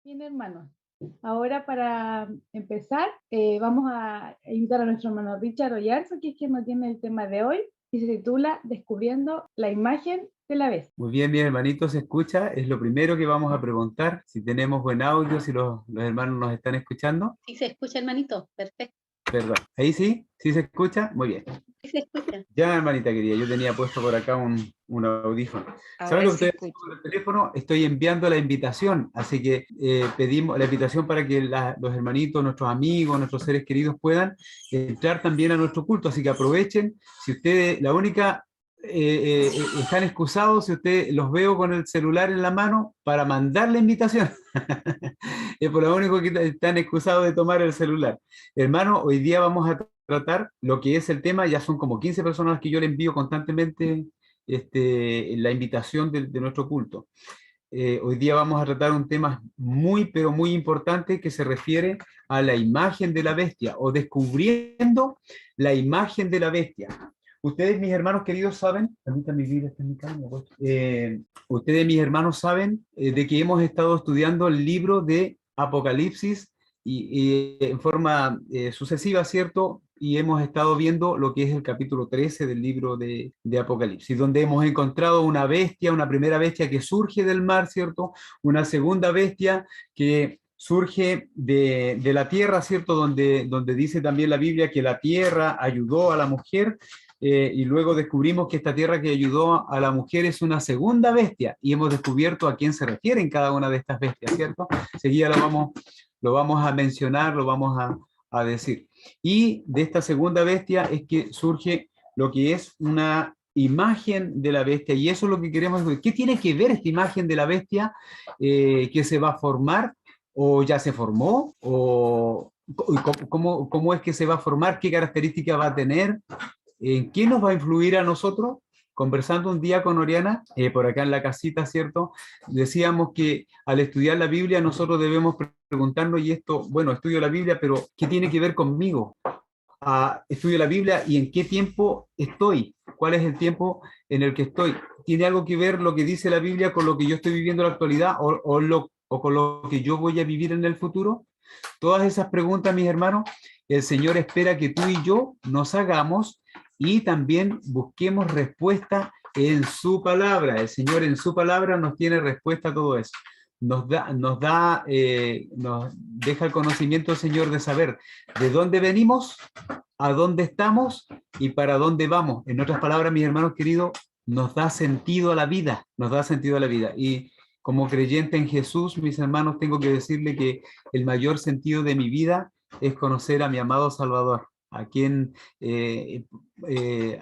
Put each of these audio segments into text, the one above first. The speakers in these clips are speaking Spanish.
Bien, hermanos. Ahora para empezar, vamos a invitar a nuestro hermano Richard Oyarzo, que es quien nos tiene el tema de hoy, y se titula Descubriendo la imagen de la bestia. Muy bien, mis hermanitos, ¿se escucha? Es lo primero que vamos a preguntar, si tenemos buen audio, si los hermanos nos están escuchando. Sí se escucha, hermanito, perfecto. Perdón, ¿ahí sí? ¿Sí se escucha? Muy bien. Sí se escucha. Ya, hermanita querida, yo tenía puesto por acá un audífono. ¿Saben Ahora lo que sí estoy escucho. haciendo con el teléfono? Estoy enviando la invitación, así que pedimos la invitación para que los hermanitos, nuestros amigos, nuestros seres queridos puedan entrar también a nuestro culto, así que aprovechen. Si ustedes, la única, están excusados si ustedes los veo con el celular en la mano para mandar la invitación. Es por lo único que están excusados de tomar el celular. Hermano, hoy día vamos a tratar lo que es el tema, ya son como 15 personas que yo le envío constantemente la invitación de nuestro culto. Hoy día vamos a tratar un tema muy, pero muy importante que se refiere a la imagen de la bestia o descubriendo la imagen de la bestia. Ustedes, mis hermanos queridos, saben, permítanme mi vida, está en mi cama, ustedes, mis hermanos, saben de que hemos estado estudiando el libro de Apocalipsis y en forma sucesiva, ¿cierto? Y hemos estado viendo lo que es el capítulo 13 del libro de Apocalipsis, donde hemos encontrado una bestia, una primera bestia que surge del mar, ¿cierto? Una segunda bestia que surge de la tierra, ¿cierto? Donde dice también la Biblia que la tierra ayudó a la mujer, y luego descubrimos que esta tierra que ayudó a la mujer es una segunda bestia, y hemos descubierto a quién se refieren cada una de estas bestias, ¿cierto? Seguida lo vamos a mencionar, lo vamos a decir. Y de esta segunda bestia es que surge lo que es una imagen de la bestia, y eso es lo que queremos ver. ¿Qué tiene que ver esta imagen de la bestia que se va a formar, o ya se formó, o cómo es que se va a formar, qué características va a tener, en qué nos va a influir a nosotros? Conversando un día con Oriana, por acá en la casita, ¿cierto? Decíamos que al estudiar la Biblia nosotros debemos preguntarnos, y esto, bueno, estudio la Biblia, pero ¿qué tiene que ver conmigo? Estudio la Biblia y en qué tiempo estoy, cuál es el tiempo en el que estoy. ¿Tiene algo que ver lo que dice la Biblia con lo que yo estoy viviendo en la actualidad o con lo que yo voy a vivir en el futuro? Todas esas preguntas, mis hermanos, el Señor espera que tú y yo nos hagamos y también busquemos respuesta en su palabra. El Señor en su palabra nos tiene respuesta a todo eso. Nos deja el conocimiento el Señor de saber de dónde venimos, a dónde estamos y para dónde vamos. En otras palabras, mis hermanos queridos, nos da sentido a la vida, nos da sentido a la vida. Y como creyente en Jesús, mis hermanos, tengo que decirle que el mayor sentido de mi vida es conocer a mi amado Salvador, a quien,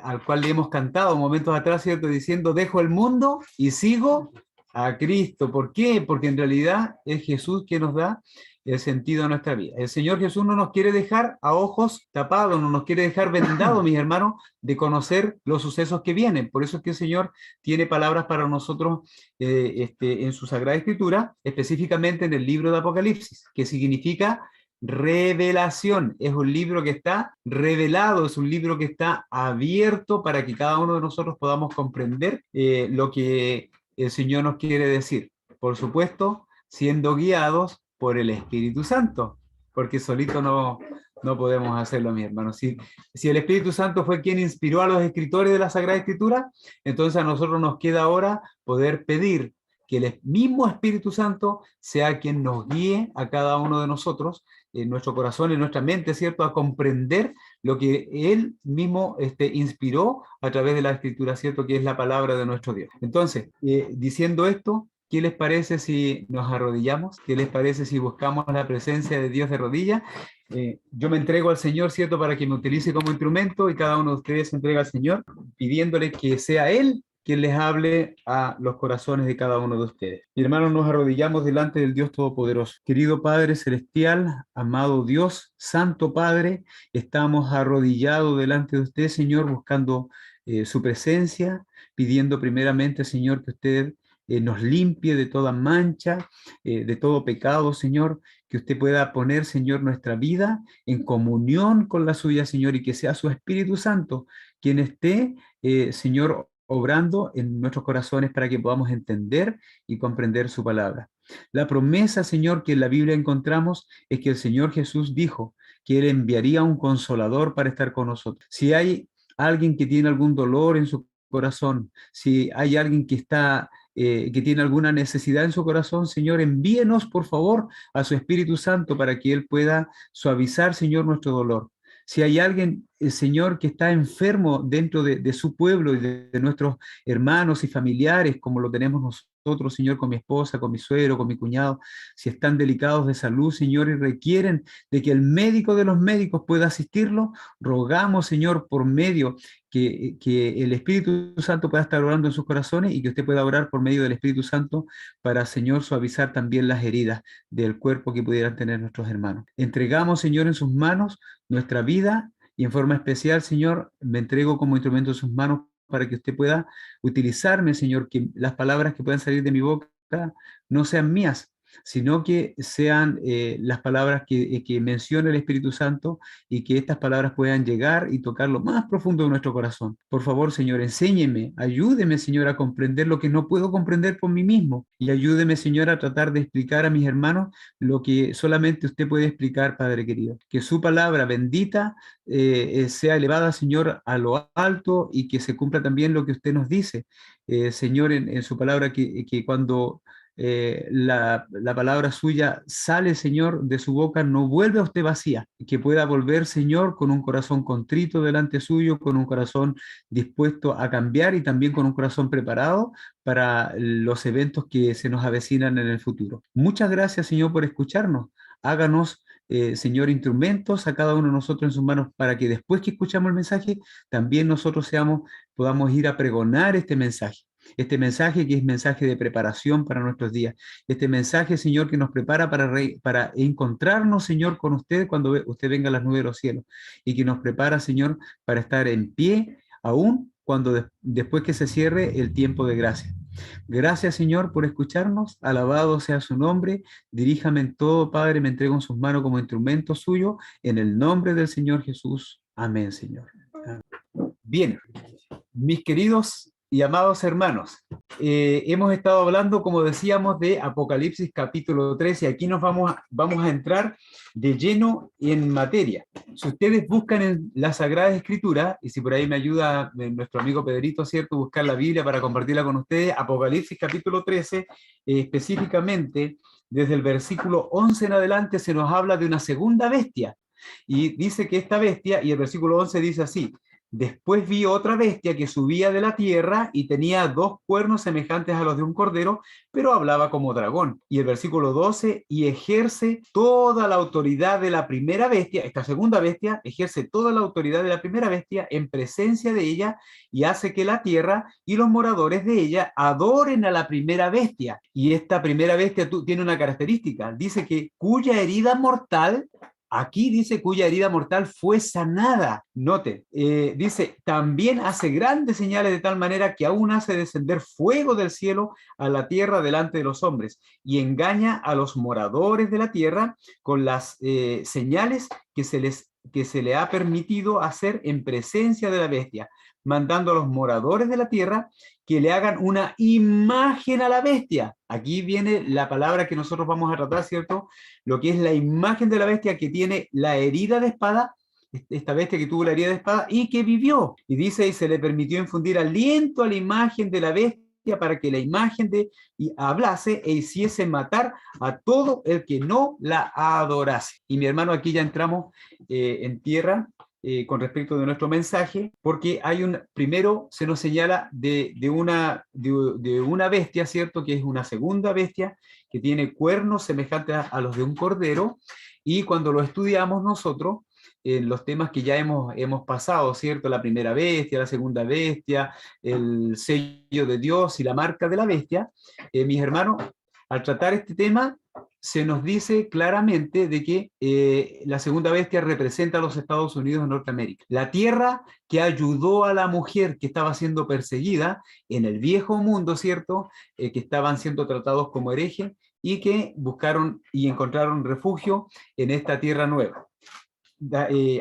al cual le hemos cantado momentos atrás, ¿cierto? Diciendo, dejo el mundo y sigo a Cristo. ¿Por qué? Porque en realidad es Jesús quien nos da el sentido de nuestra vida. El Señor Jesús no nos quiere dejar a ojos tapados, no nos quiere dejar vendados, mis hermanos, de los sucesos que vienen. Por eso es que el Señor tiene palabras para nosotros en su Sagrada Escritura, específicamente en el libro de Apocalipsis, que significa revelación. Es un libro que está revelado, es un libro que está abierto para que cada uno de nosotros podamos comprender lo que el Señor nos quiere decir. Por supuesto, siendo guiados por el Espíritu Santo, porque solito no podemos hacerlo, mis hermanos. Si el Espíritu Santo fue quien inspiró a los escritores de la Sagrada Escritura, entonces a nosotros nos queda ahora poder pedir que el mismo Espíritu Santo sea quien nos guíe a cada uno de nosotros, en nuestro corazón, en nuestra mente, ¿cierto? A comprender lo que Él mismo inspiró a través de la Escritura, ¿cierto? Que es la palabra de nuestro Dios. Entonces, diciendo esto, ¿qué les parece si nos arrodillamos? ¿Qué les parece si buscamos la presencia de Dios de rodillas? Yo me entrego al Señor, ¿cierto? Para que me utilice como instrumento, y cada uno de ustedes se entrega al Señor, pidiéndole que sea Él quien les hable a los corazones de cada uno de ustedes. Mi hermano, nos arrodillamos delante del Dios Todopoderoso. Querido Padre Celestial, amado Dios, Santo Padre, estamos arrodillados delante de usted, Señor, buscando su presencia, pidiendo primeramente, Señor, que usted nos limpie de toda mancha, de todo pecado, Señor, que usted pueda poner, Señor, nuestra vida en comunión con la suya, Señor, y que sea su Espíritu Santo quien esté, Señor, obrando en nuestros corazones para que podamos entender y comprender su palabra. La promesa, Señor, que en la Biblia encontramos es que el Señor Jesús dijo que Él enviaría un consolador para estar con nosotros. Si hay alguien que tiene algún dolor en su corazón, si hay alguien que está que tiene alguna necesidad en su corazón, Señor, envíenos por favor a su Espíritu Santo para que Él pueda suavizar, Señor, nuestro dolor. Si hay alguien, Señor, que está enfermo dentro de su pueblo y de nuestros hermanos y familiares, como lo tenemos nosotros, Señor, con mi esposa, con mi suegro, con mi cuñado, si están delicados de salud, Señor, y requieren de que el médico de los médicos pueda asistirlo, rogamos, Señor, por medio que el Espíritu Santo pueda estar orando en sus corazones y que usted pueda orar por medio del Espíritu Santo para, Señor, suavizar también las heridas del cuerpo que pudieran tener nuestros hermanos. Entregamos, Señor, en sus manos nuestra vida y en forma especial, Señor, me entrego como instrumento en sus manos para que usted pueda utilizarme, Señor, que las palabras que puedan salir de mi boca no sean mías, sino que sean las palabras que menciona el Espíritu Santo y que estas palabras puedan llegar y tocar lo más profundo de nuestro corazón. Por favor, Señor, enséñeme, ayúdeme, Señor, a comprender lo que no puedo comprender por mí mismo y ayúdeme, Señor, a tratar de explicar a mis hermanos lo que solamente usted puede explicar, Padre querido. Que su palabra bendita sea elevada, Señor, a lo alto y que se cumpla también lo que usted nos dice, Señor, en su palabra, que cuando la palabra suya sale, Señor, de su boca, no vuelve a usted vacía, que pueda volver, Señor, con un corazón contrito delante suyo, con un corazón dispuesto a cambiar y también con un corazón preparado para los eventos que se nos avecinan en el futuro. Muchas gracias, Señor, por escucharnos. Háganos, Señor, instrumentos a cada uno de nosotros en sus manos para que después que escuchamos el mensaje, también nosotros podamos ir a pregonar este mensaje. Este mensaje que es mensaje de preparación para nuestros días. Este mensaje, Señor, que nos prepara para encontrarnos, Señor, con usted cuando usted venga a las nubes de los cielos. Y que nos prepara, Señor, para estar en pie, aún cuando después que se cierre el tiempo de gracia. Gracias, Señor, por escucharnos. Alabado sea su nombre. Diríjame en todo, Padre. Me entrego en sus manos como instrumento suyo. En el nombre del Señor Jesús. Amén, Señor. Bien, mis queridos y amados hermanos, hemos estado hablando, como decíamos, de Apocalipsis capítulo 13, y aquí nos vamos a entrar de lleno en materia. Si ustedes buscan en la Sagrada Escritura, y si por ahí me ayuda nuestro amigo Pedrito, ¿cierto?, buscar la Biblia para compartirla con ustedes, Apocalipsis capítulo 13, específicamente desde el versículo 11 en adelante se nos habla de una segunda bestia, y dice que esta bestia, y el versículo 11 dice así: después vi otra bestia que subía de la tierra y tenía 2 cuernos semejantes a los de un cordero, pero hablaba como dragón. Y el versículo 12, y ejerce toda la autoridad de la primera bestia, esta segunda bestia, ejerce toda la autoridad de la primera bestia en presencia de ella y hace que la tierra y los moradores de ella adoren a la primera bestia. Y esta primera bestia tiene una característica, dice que cuya herida mortal... Aquí dice cuya herida mortal fue sanada. Noten, dice, también hace grandes señales de tal manera que aún hace descender fuego del cielo a la tierra delante de los hombres y engaña a los moradores de la tierra con las señales que se le ha permitido hacer en presencia de la bestia, mandando a los moradores de la tierra que le hagan una imagen a la bestia. Aquí viene la palabra que nosotros vamos a tratar, ¿cierto? Lo que es la imagen de la bestia que tiene la herida de espada, esta bestia que tuvo la herida de espada y que vivió. Y dice, y se le permitió infundir aliento a la imagen de la bestia para que la imagen hablase e hiciese matar a todo el que no la adorase. Y mi hermano, aquí ya entramos en tierra, con respecto de nuestro mensaje, porque primero se nos señala de una bestia, ¿cierto? Que es una segunda bestia que tiene cuernos semejantes a los de un cordero, y cuando lo estudiamos nosotros, en los temas que ya hemos pasado, ¿cierto? La primera bestia, la segunda bestia, el sello de Dios y la marca de la bestia, mis hermanos, al tratar este tema, se nos dice claramente de que la segunda bestia representa a los Estados Unidos de Norteamérica. La tierra que ayudó a la mujer que estaba siendo perseguida en el viejo mundo, ¿cierto? Que estaban siendo tratados como herejes y que buscaron y encontraron refugio en esta tierra nueva.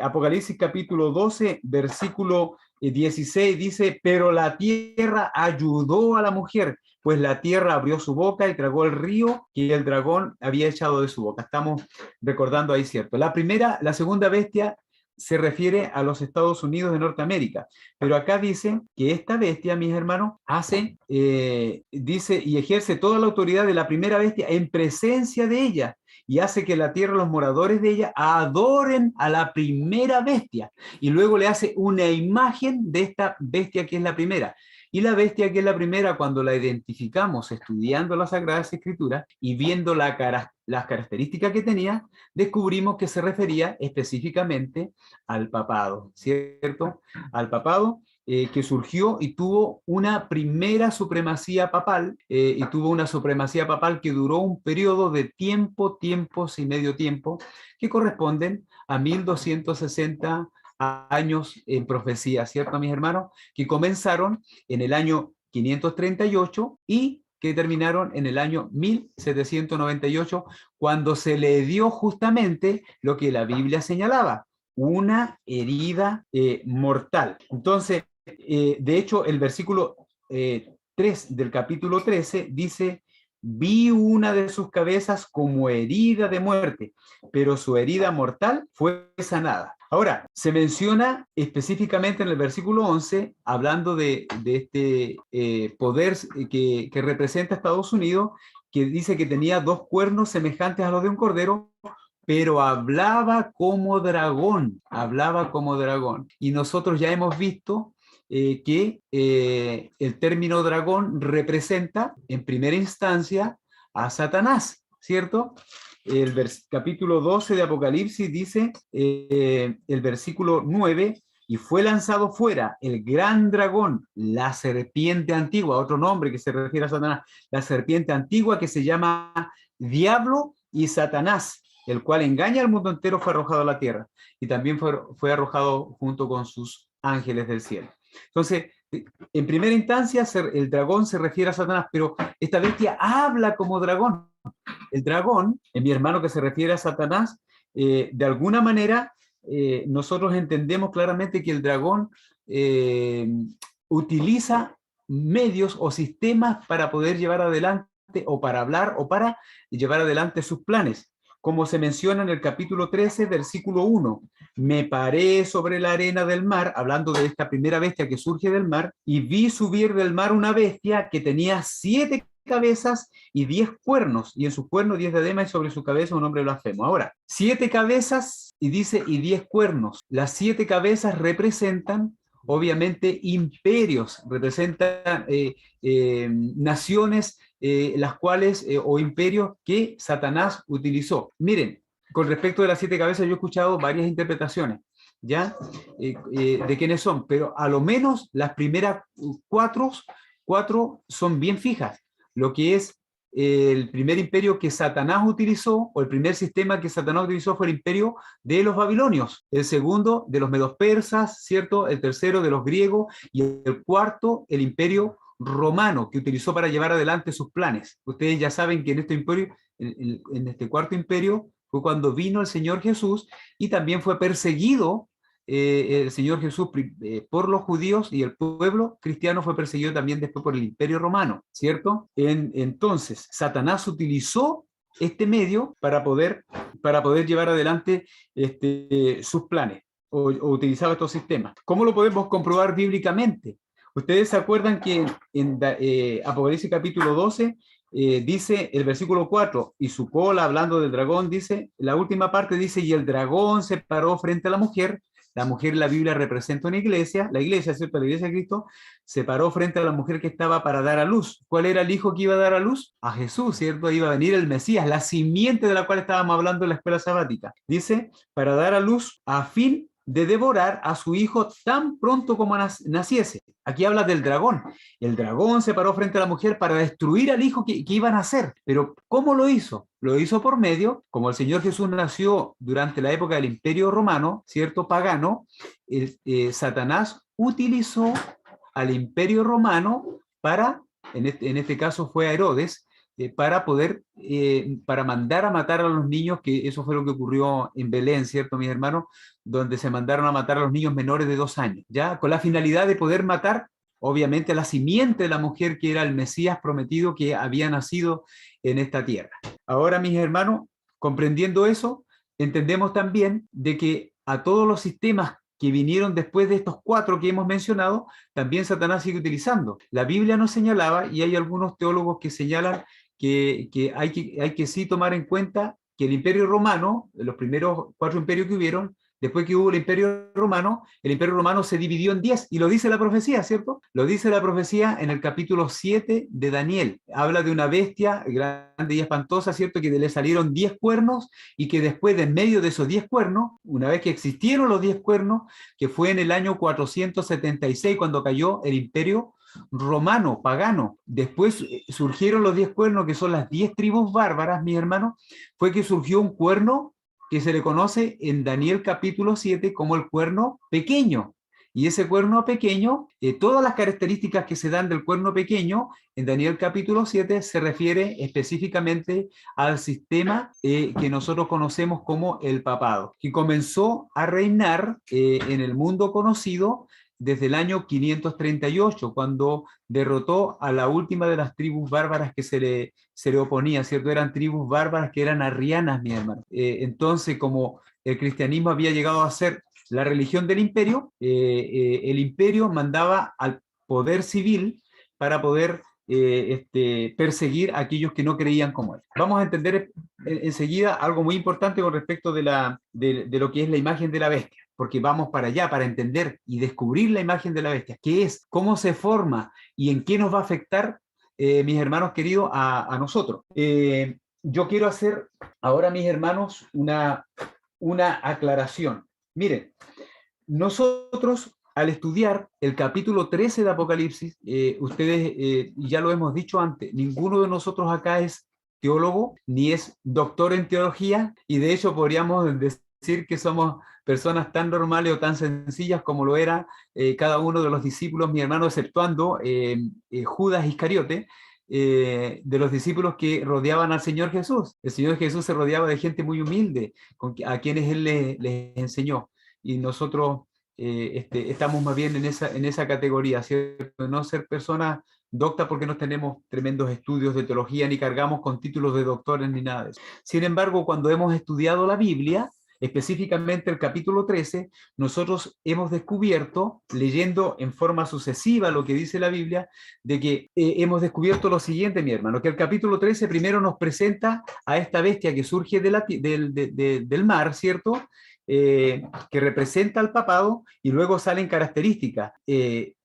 Apocalipsis capítulo 12, versículo 16 dice, pero la tierra ayudó a la mujer pues la tierra abrió su boca y tragó el río que el dragón había echado de su boca. Estamos recordando ahí, ¿cierto? La segunda bestia se refiere a los Estados Unidos de Norteamérica, pero acá dice que esta bestia, mis hermanos, dice, y ejerce toda la autoridad de la primera bestia en presencia de ella, y hace que la tierra, los moradores de ella, adoren a la primera bestia, y luego le hace una imagen de esta bestia que es la primera. Y la bestia que es la primera, cuando la identificamos estudiando las Sagradas Escrituras y viendo las características que tenía, descubrimos que se refería específicamente al papado, ¿cierto? Al papado que surgió y tuvo una primera supremacía papal, y tuvo una supremacía papal que duró un periodo de tiempos y medio tiempo, que corresponden a 1260 años en profecía, ¿cierto, mis hermanos? Que comenzaron en el año 538 y que terminaron en el año 1798, cuando se le dio justamente lo que la Biblia señalaba, una herida mortal. Entonces, de hecho, el versículo 3 del capítulo 13 dice: vi una de sus cabezas como herida de muerte, pero su herida mortal fue sanada. Ahora, se menciona específicamente en el versículo 11, hablando de este poder que representa a Estados Unidos, que dice que tenía dos cuernos semejantes a los de un cordero, pero hablaba como dragón, hablaba como dragón. Y nosotros ya hemos visto que el término dragón representa en primera instancia a Satanás, ¿cierto? El capítulo 12 de Apocalipsis dice, el versículo 9, y fue lanzado fuera el gran dragón, la serpiente antigua, otro nombre que se refiere a Satanás, la serpiente antigua que se llama Diablo y Satanás, el cual engaña al mundo entero, fue arrojado a la tierra, y también fue arrojado junto con sus ángeles del cielo. Entonces, en primera instancia, el dragón se refiere a Satanás, pero esta bestia habla como dragón. El dragón, mi hermano, que se refiere a Satanás, de alguna manera, nosotros entendemos claramente que el dragón utiliza medios o sistemas para poder llevar adelante, o para hablar, o para llevar adelante sus planes. Como se menciona en el capítulo 13, versículo 1, me paré sobre la arena del mar, hablando de esta primera bestia que surge del mar, y vi subir del mar una bestia que tenía 7 cabezas y 10 cuernos, y en sus cuernos 10 diademas, y sobre su cabeza un hombre blasfemo. Ahora, 7 cabezas, y dice, y 10 cuernos. Las 7 cabezas representan, obviamente, imperios, representan naciones, las cuales, o imperios que Satanás utilizó. Miren, con respecto de las 7 cabezas, yo he escuchado varias interpretaciones, ¿ya? De quiénes son, pero a lo menos las primeras cuatro son bien fijas. Lo que es el primer imperio que Satanás utilizó, o el primer sistema que Satanás utilizó, fue el imperio de los babilonios, el segundo de los medos persas, ¿cierto? El tercero de los griegos, y el cuarto, el imperio romano, que utilizó para llevar adelante sus planes. Ustedes ya saben que en este imperio, en este cuarto imperio, fue cuando vino el Señor Jesús, y también fue perseguido el Señor Jesús por los judíos, y el pueblo cristiano fue perseguido también después por el Imperio Romano, ¿cierto? Entonces, Satanás utilizó este medio para poder llevar adelante sus planes, o utilizaba estos sistemas. ¿Cómo lo podemos comprobar bíblicamente? Ustedes se acuerdan que en Apocalipsis capítulo 12 dice el versículo 4, y su cola, hablando del dragón, dice, la última parte dice, y el dragón se paró frente a la mujer. La mujer en la Biblia representa una iglesia, la iglesia, ¿cierto? La iglesia de Cristo se paró frente a la mujer que estaba para dar a luz. ¿Cuál era el hijo que iba a dar a luz? A Jesús, ¿cierto? Iba a venir el Mesías, la simiente de la cual estábamos hablando en la escuela sabática. Dice, para dar a luz a fin de devorar a su hijo tan pronto como naciese. Aquí habla del dragón. El dragón se paró frente a la mujer para destruir al hijo que iba a nacer. Pero ¿cómo lo hizo? Lo hizo por medio, como el Señor Jesús nació durante la época del Imperio Romano, ¿cierto? Pagano, Satanás utilizó al Imperio Romano para, en este caso fue a Herodes, para mandar a matar a los niños, que eso fue lo que ocurrió en Belén, ¿cierto, mis hermanos? Donde se mandaron a matar a los niños menores de 2 años, ¿ya? Con la finalidad de poder matar obviamente a la simiente de la mujer que era el Mesías prometido que había nacido en esta tierra. Ahora, mis hermanos, comprendiendo eso, entendemos también de que a todos los sistemas que vinieron después de estos 4 que hemos mencionado, también Satanás sigue utilizando. La Biblia nos señalaba, y hay algunos teólogos que señalan que hay que sí tomar en cuenta que el Imperio Romano, los primeros 4 imperios que hubieron, después que hubo el Imperio Romano se dividió en 10, y lo dice la profecía, ¿cierto? Lo dice la profecía en el capítulo 7 de Daniel. Habla de una bestia grande y espantosa, ¿cierto? Que le salieron 10 cuernos, y que después de en medio de esos 10 cuernos, una vez que existieron los 10 cuernos, que fue en el año 476 cuando cayó el Imperio romano, pagano. Después surgieron los 10 cuernos, que son las 10 tribus bárbaras, mis hermanos. Fue que surgió un cuerno que se le conoce en Daniel capítulo 7 como el cuerno pequeño. Y ese cuerno pequeño, todas las características que se dan del cuerno pequeño, en Daniel capítulo 7 se refiere específicamente al sistema que nosotros conocemos como el papado, que comenzó a reinar en el mundo conocido desde el año 538, cuando derrotó a la última de las tribus bárbaras que se le oponía, ¿cierto? Eran tribus bárbaras que eran arrianas, mi hermano. Entonces, como el cristianismo había llegado a ser la religión del imperio, el imperio mandaba al poder civil para poder perseguir a aquellos que no creían como él. Vamos a entender enseguida algo muy importante con respecto de lo que es la imagen de la bestia, porque vamos para allá, para entender y descubrir la imagen de la bestia, qué es, cómo se forma y en qué nos va a afectar, mis hermanos queridos, a nosotros. Yo quiero hacer ahora, mis hermanos, una aclaración. Miren, nosotros al estudiar el capítulo 13 de Apocalipsis, ustedes, ya lo hemos dicho antes, ninguno de nosotros acá es teólogo, ni es doctor en teología, y de hecho podríamos decir que somos personas tan normales o tan sencillas como lo era cada uno de los discípulos, mi hermano, exceptuando Judas Iscariote, de los discípulos que rodeaban al Señor Jesús. El Señor Jesús se rodeaba de gente muy humilde, a quienes Él les enseñó, y nosotros estamos más bien en esa categoría, ¿cierto? No ser personas doctas porque no tenemos tremendos estudios de teología, ni cargamos con títulos de doctores, ni nada de eso. Sin embargo, cuando hemos estudiado la Biblia, específicamente el capítulo 13, nosotros hemos descubierto, leyendo en forma sucesiva lo que dice la Biblia, de que hemos descubierto lo siguiente, mi hermano, que el capítulo 13 primero nos presenta a esta bestia que surge del mar, ¿cierto? Que representa al papado, y luego salen características.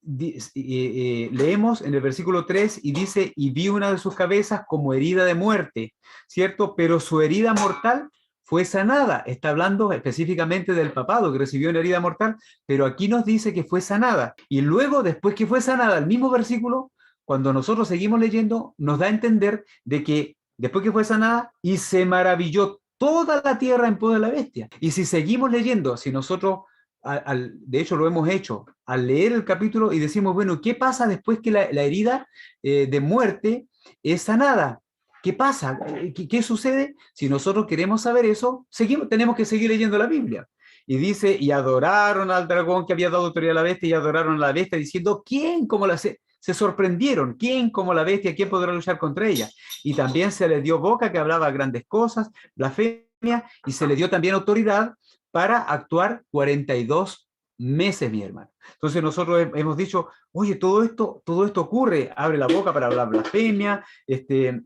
Leemos en el versículo 3 y dice, y vi una de sus cabezas como herida de muerte, ¿cierto? Pero su herida mortal fue sanada. Está hablando específicamente del papado que recibió una herida mortal, pero aquí nos dice que fue sanada. Y luego, después que fue sanada, el mismo versículo, cuando nosotros seguimos leyendo, nos da a entender de que después que fue sanada, y se maravilló toda la tierra en pos de la bestia. Y si seguimos leyendo, si nosotros, de hecho lo hemos hecho, al leer el capítulo y decimos, bueno, ¿qué pasa después que la herida de muerte es sanada? ¿Qué pasa? ¿Qué sucede? Si nosotros queremos saber eso, tenemos que seguir leyendo la Biblia. Y dice, y adoraron al dragón que había dado autoridad a la bestia, y adoraron a la bestia, diciendo, ¿quién como la se sorprendieron? ¿Quién como la bestia? ¿Quién podrá luchar contra ella? Y también se le dio boca que hablaba grandes cosas, blasfemia, y se le dio también autoridad para actuar 42 meses, mi hermano. Entonces nosotros hemos dicho, oye, todo esto ocurre, abre la boca para hablar blasfemia,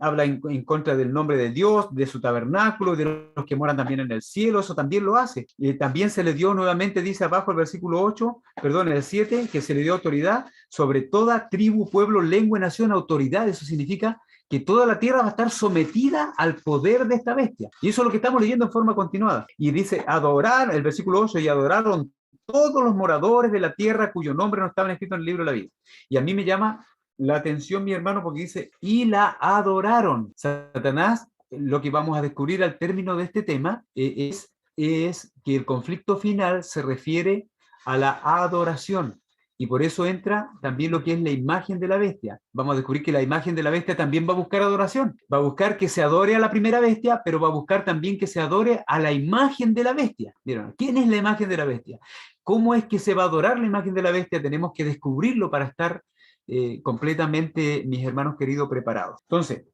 habla en contra del nombre de Dios, de su tabernáculo, de los que moran también en el cielo, eso también lo hace. También se le dio nuevamente, dice abajo el versículo 8, perdón, el 7, que se le dio autoridad sobre toda tribu, pueblo, lengua y nación, autoridad. Eso significa que toda la tierra va a estar sometida al poder de esta bestia. Y eso es lo que estamos leyendo en forma continuada. Y dice, adorar, el versículo 8, y adoraron todos los moradores de la tierra cuyo nombre no estaban escritos en el libro de la vida. Y a mí me llama la atención, mi hermano, porque dice, y la adoraron. Satanás, lo que vamos a descubrir al término de este tema, es que el conflicto final se refiere a la adoración. Y por eso entra también lo que es la imagen de la bestia. Vamos a descubrir que la imagen de la bestia también va a buscar adoración. Va a buscar que se adore a la primera bestia, pero va a buscar también que se adore a la imagen de la bestia. ¿Vieron? ¿Quién es la imagen de la bestia? ¿Cómo es que se va a adorar la imagen de la bestia? Tenemos que descubrirlo para estar completamente, mis hermanos queridos, preparados. Entonces,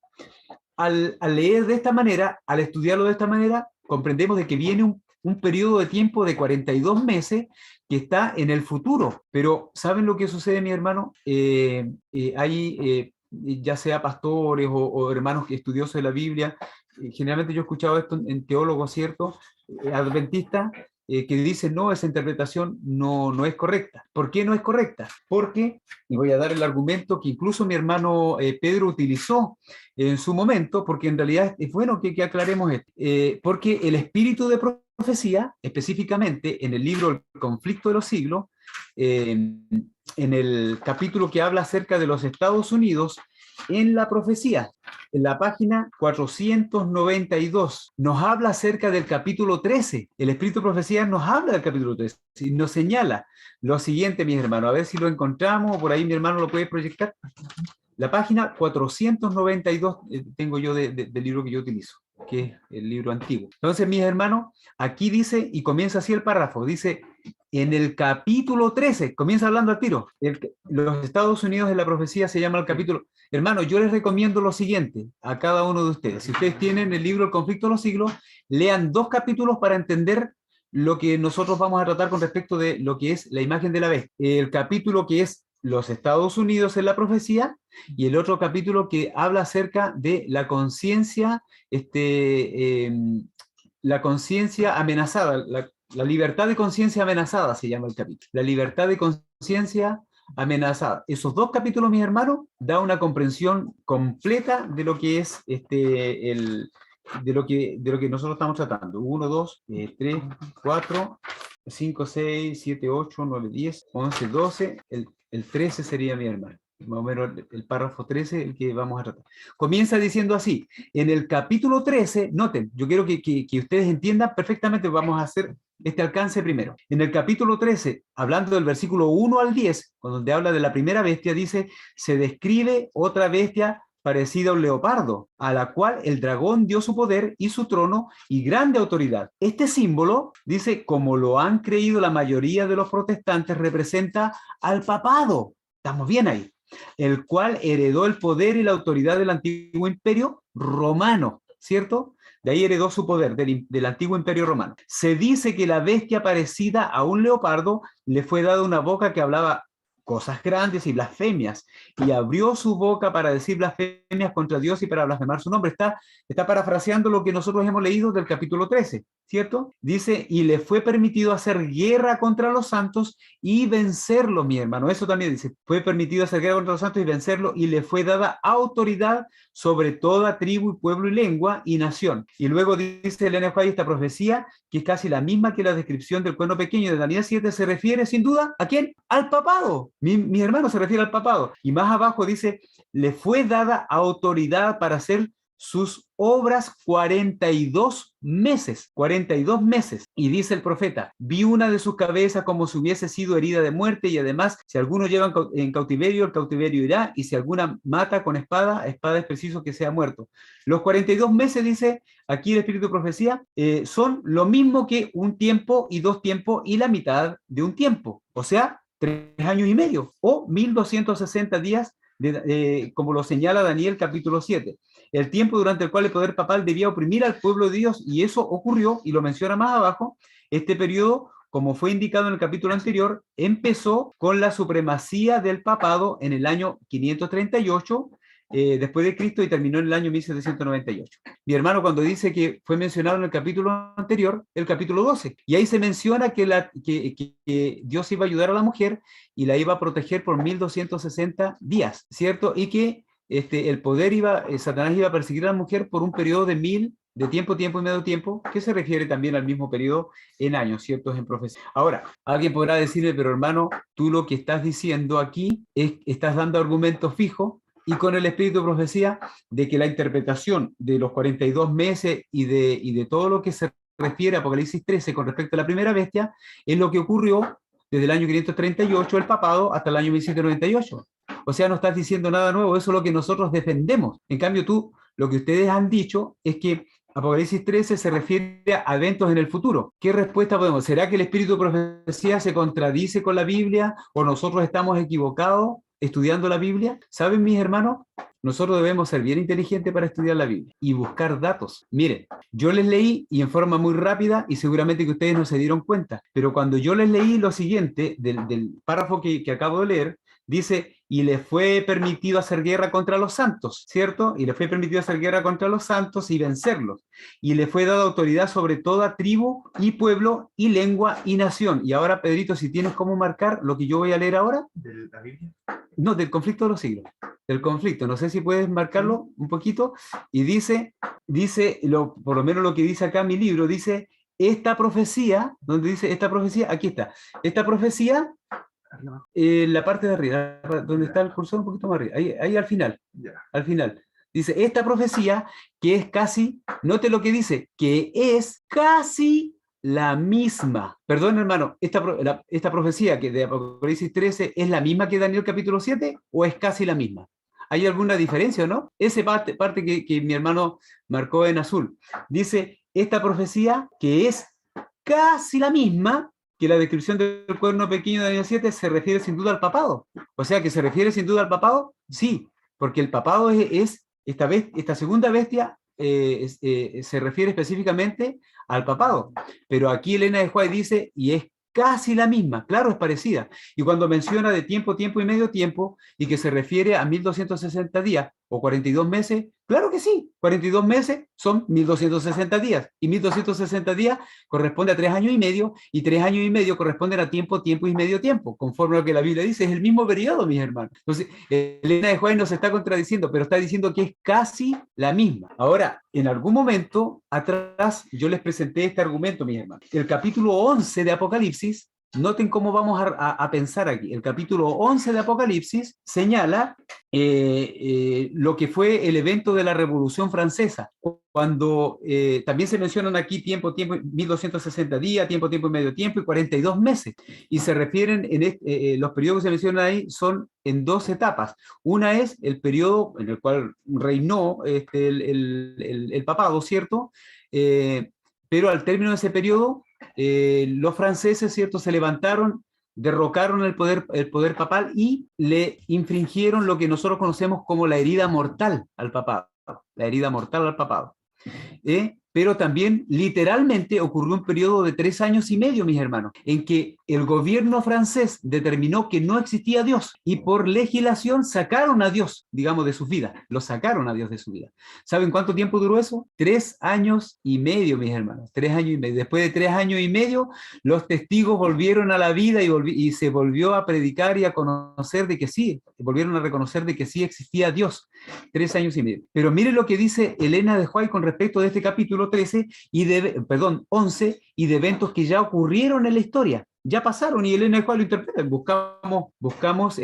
al leer de esta manera, al estudiarlo de esta manera, comprendemos de que viene un periodo de tiempo de 42 meses que está en el futuro. Pero, ¿saben lo que sucede, mi hermano? Hay, ya sea pastores o hermanos estudiosos de la Biblia, generalmente yo he escuchado esto en teólogos, ¿cierto? Adventistas, que dicen, no, esa interpretación no es correcta. ¿Por qué no es correcta? Porque, y voy a dar el argumento que incluso mi hermano Pedro utilizó en su momento, porque en realidad es bueno que aclaremos esto, porque el espíritu de profecía, específicamente en el libro El conflicto de los siglos, en el capítulo que habla acerca de los Estados Unidos, en la profecía, en la página 492, nos habla acerca del capítulo 13. El espíritu de profecía nos habla del capítulo 13 y nos señala lo siguiente, mis hermanos. A ver si lo encontramos, por ahí mi hermano lo puede proyectar. La página 492 tengo yo del libro que yo utilizo, que es el libro antiguo. Entonces, mis hermanos, aquí dice, y comienza así el párrafo, dice, en el capítulo 13, comienza hablando al tiro, los Estados Unidos de la profecía se llama el capítulo. Hermano, yo les recomiendo lo siguiente a cada uno de ustedes. Si ustedes tienen el libro El conflicto de los siglos, lean 2 capítulos para entender lo que nosotros vamos a tratar con respecto de lo que es la imagen de la bestia. El capítulo que es los Estados Unidos en la profecía, y el otro capítulo que habla acerca de la conciencia, la conciencia amenazada, la libertad de conciencia amenazada se llama el capítulo. La libertad de conciencia amenazada. Esos 2 capítulos, mis hermanos, da una comprensión completa de lo que es de lo que nosotros estamos tratando. 1, 2, 3, 4, 5, 6, 7, 8, 9, 10, 11, 12, el 13 sería, mi hermano. Más o menos el párrafo 13, el que vamos a tratar. Comienza diciendo así, en el capítulo 13, noten, yo quiero que ustedes entiendan perfectamente, vamos a hacer este alcance primero. En el capítulo 13, hablando del versículo 1 al 10, donde habla de la primera bestia, dice, se describe otra bestia parecida a un leopardo, a la cual el dragón dio su poder y su trono y grande autoridad. Este símbolo, dice, como lo han creído la mayoría de los protestantes, representa al papado. Estamos bien ahí. El cual heredó el poder y la autoridad del antiguo imperio romano, ¿cierto? De ahí heredó su poder, del antiguo imperio romano. Se dice que la bestia parecida a un leopardo le fue dada una boca que hablaba cosas grandes y blasfemias, y abrió su boca para decir blasfemias contra Dios y para blasfemar su nombre. Está parafraseando lo que nosotros hemos leído del capítulo 13, ¿cierto? Dice, y le fue permitido hacer guerra contra los santos y vencerlos, mi hermano. Eso también dice, fue permitido hacer guerra contra los santos y vencerlos, y le fue dada autoridad sobre toda tribu y pueblo y lengua y nación. Y luego dice Elena White, esta profecía, que es casi la misma que la descripción del cuerno pequeño de Daniel 7, se refiere sin duda, ¿a quién? Al papado. Mi hermano se refiere al papado. Y más abajo dice, le fue dada autoridad para hacer sus obras 42 meses. 42 meses. Y dice el profeta, vi una de sus cabezas como si hubiese sido herida de muerte, y además, si alguno lleva en cautiverio, el cautiverio irá, y si alguna mata con espada, espada es preciso que sea muerto. Los 42 meses, dice aquí el Espíritu de Profecía, son lo mismo que un tiempo y 2 tiempos y la mitad de un tiempo. O sea, 3 años y medio o 1260 días, como lo señala Daniel capítulo 7. El tiempo durante el cual el poder papal debía oprimir al pueblo de Dios, y eso ocurrió, y lo menciona más abajo. Este periodo, como fue indicado en el capítulo anterior, empezó con la supremacía del papado en el año 538 después de Cristo, y terminó en el año 1798. Mi hermano, cuando dice que fue mencionado en el capítulo anterior, el capítulo 12, y ahí se menciona que Dios iba a ayudar a la mujer y la iba a proteger por 1260 días, ¿cierto? Y que el poder Satanás iba a perseguir a la mujer por un periodo de tiempo y medio tiempo, que se refiere también al mismo periodo en años, ¿cierto? En profecía. Ahora, alguien podrá decirme, pero hermano, tú lo que estás diciendo aquí estás dando argumentos fijos, y con el espíritu de profecía de que la interpretación de los 42 meses y de todo lo que se refiere a Apocalipsis 13 con respecto a la primera bestia, es lo que ocurrió desde el año 538, el papado, hasta el año 1798. O sea, no estás diciendo nada nuevo, eso es lo que nosotros defendemos. En cambio, lo que ustedes han dicho es que Apocalipsis 13 se refiere a eventos en el futuro. ¿Qué respuesta podemos? ¿Será que el espíritu de profecía se contradice con la Biblia, o nosotros estamos equivocados? estudiando la Biblia? ¿Saben, mis hermanos? Nosotros debemos ser bien inteligentes para estudiar la Biblia y buscar datos. Miren, yo les leí y en forma muy rápida y seguramente que ustedes no se dieron cuenta, pero cuando yo les leí lo siguiente del párrafo que acabo de leer, dice, y le fue permitido hacer guerra contra los santos, ¿cierto? Y le fue permitido hacer guerra contra los santos y vencerlos. Y le fue dada autoridad sobre toda tribu y pueblo y lengua y nación. Y ahora, Pedrito, si tienes cómo marcar lo que yo voy a leer ahora. ¿De la Biblia? No, del conflicto de los siglos. Del conflicto. No sé si puedes marcarlo un poquito. Y dice por lo menos lo que dice acá en mi libro, dice, esta profecía, donde dice esta profecía, aquí está. Esta profecía, la parte de arriba, donde está el cursor un poquito más arriba, ahí al final, al final. Dice, esta profecía que es casi, note lo que dice, que es casi la misma. Perdón, hermano, esta profecía que de Apocalipsis 13 es la misma que Daniel capítulo 7 o es casi la misma. ¿Hay alguna diferencia o no? Esa parte que mi hermano marcó en azul. Dice, esta profecía que es casi la misma que la descripción del cuerno pequeño de Daniel 7 se refiere sin duda al papado. O sea, que se refiere sin duda al papado, sí, porque el papado es esta segunda bestia se refiere específicamente al papado. Pero aquí Elena de White dice, y es casi la misma, claro, es parecida. Y cuando menciona de tiempo, tiempo y medio tiempo, y que se refiere a 1260 días o 42 meses, claro que sí, 42 meses son 1260 días, y 1260 días corresponde a 3 años y medio, y 3 años y medio corresponden a tiempo, tiempo y medio tiempo, conforme a lo que la Biblia dice, es el mismo periodo, mis hermanos. Entonces, Elena de White nos está contradiciendo, pero está diciendo que es casi la misma. Ahora, en algún momento atrás, yo les presenté este argumento, mis hermanos. El capítulo 11 de Apocalipsis, noten cómo vamos a pensar aquí. El capítulo 11 de Apocalipsis señala lo que fue el evento de la Revolución Francesa, cuando también se mencionan aquí tiempo, 1260 días, tiempo, tiempo y medio tiempo y 42 meses. Y se refieren, los periodos que se mencionan ahí son en dos etapas. Una es el periodo en el cual reinó el papado, ¿cierto? Pero al término de ese periodo, los franceses, ¿cierto?, se levantaron, derrocaron el poder papal y le infringieron lo que nosotros conocemos como la herida mortal al papado. La herida mortal al papado. Pero también literalmente ocurrió un periodo de 3 años y medio, mis hermanos, en que el gobierno francés determinó que no existía Dios y por legislación sacaron a Dios, digamos, de sus vidas. Lo sacaron a Dios de su vida. ¿Saben cuánto tiempo duró eso? 3 años y medio, mis hermanos. 3 años y medio. Después de 3 años y medio, los testigos volvieron a la vida y se volvió a predicar y a conocer de que sí, volvieron a reconocer de que sí existía Dios. 3 años y medio. Pero miren lo que dice Elena de White con respecto de este capítulo 13 11 y de eventos que ya ocurrieron en la historia. Ya pasaron y Elena de White lo interpreta. Buscamos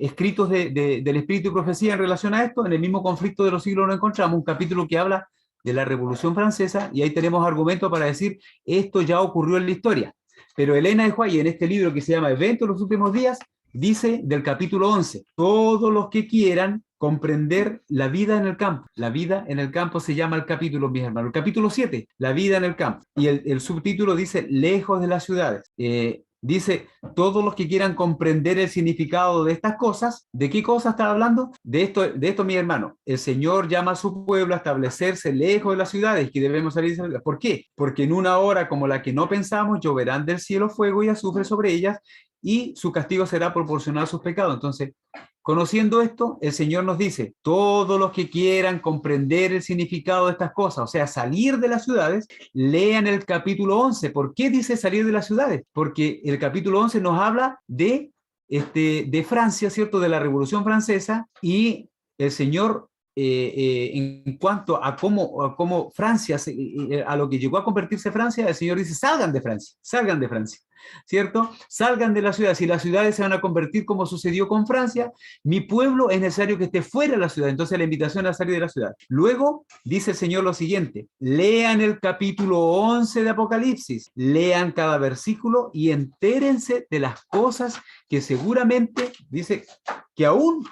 escritos del Espíritu y Profecía en relación a esto. En el mismo conflicto de los siglos nos encontramos un capítulo que habla de la Revolución Francesa y ahí tenemos argumentos para decir esto ya ocurrió en la historia. Pero Elena de White en este libro que se llama Eventos de los últimos días dice del capítulo 11, todos los que quieran comprender la vida en el campo. La vida en el campo se llama el capítulo, mis hermanos. El capítulo 7, la vida en el campo. Y el subtítulo dice, lejos de las ciudades. Dice, todos los que quieran comprender el significado de estas cosas, ¿de qué cosas está hablando? De esto, mi hermano. El Señor llama a su pueblo a establecerse lejos de las ciudades, que debemos salir de esas ciudades. ¿Por qué? Porque en una hora como la que no pensamos, lloverán del cielo fuego y azufre sobre ellas, y su castigo será proporcional a sus pecados. Entonces, conociendo esto, el Señor nos dice, todos los que quieran comprender el significado de estas cosas, o sea, salir de las ciudades, lean el capítulo 11. ¿Por qué dice salir de las ciudades? Porque el capítulo 11 nos habla de Francia, ¿cierto? De la Revolución Francesa, y el Señor, en cuanto a cómo Francia, a lo que llegó a convertirse Francia, el Señor dice, salgan de Francia, ¿cierto? Salgan de la ciudad. Si las ciudades se van a convertir como sucedió con Francia, mi pueblo es necesario que esté fuera de la ciudad. Entonces la invitación es a salir de la ciudad. Luego dice el Señor lo siguiente, lean el capítulo 11 de Apocalipsis, lean cada versículo y entérense de las cosas que seguramente, dice, que aún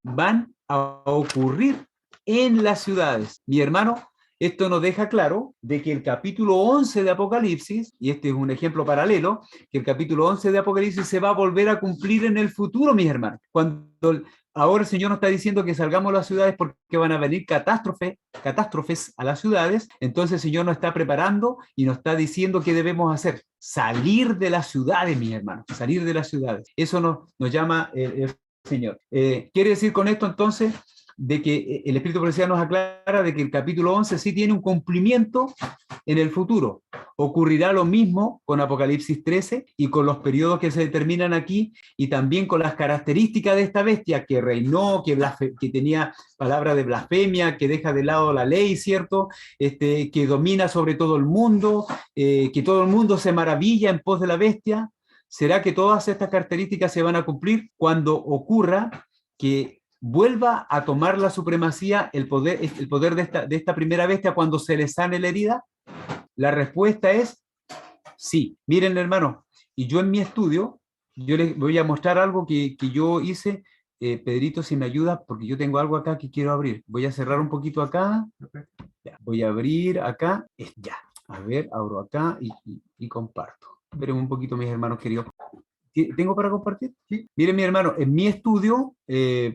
van a ocurrir en las ciudades. Mi hermano, Esto nos deja claro de que el capítulo 11 de Apocalipsis, y este es un ejemplo paralelo, que el capítulo 11 de Apocalipsis se va a volver a cumplir en el futuro, mis hermanos. Ahora el Señor nos está diciendo que salgamos a las ciudades porque van a venir catástrofes a las ciudades. Entonces el Señor nos está preparando y nos está diciendo qué debemos hacer. Salir de las ciudades, mis hermanos, salir de las ciudades. Eso nos llama el Señor. Quiere decir con esto entonces de que el Espíritu Profecía nos aclara de que el capítulo 11 sí tiene un cumplimiento en el futuro. Ocurrirá lo mismo con Apocalipsis 13 y con los periodos que se determinan aquí, y también con las características de esta bestia que reinó, que tenía palabra de blasfemia, que deja de lado la ley, ¿cierto? Que domina sobre todo el mundo, que todo el mundo se maravilla en pos de la bestia. ¿Será que todas estas características se van a cumplir cuando ocurra que vuelva a tomar la supremacía el poder de esta primera bestia cuando se le sane la herida? La respuesta es sí. Miren, hermano, y yo en mi estudio, yo les voy a mostrar algo que yo hice. Pedrito, si me ayuda, porque yo tengo algo acá que quiero abrir. Voy a cerrar un poquito acá. Ya, voy a abrir acá. Ya, a ver, abro acá y comparto. Esperen un poquito, mis hermanos queridos. ¿Tengo para compartir? Sí. Miren, mi hermano, en mi estudio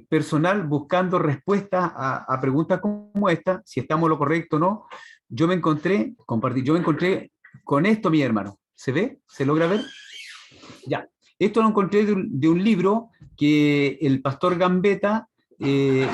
personal, buscando respuestas a preguntas como esta, si estamos lo correcto o no, yo me encontré con esto, mi hermano. ¿Se ve? ¿Se logra ver? Ya. Esto lo encontré de un libro que el pastor Gambetta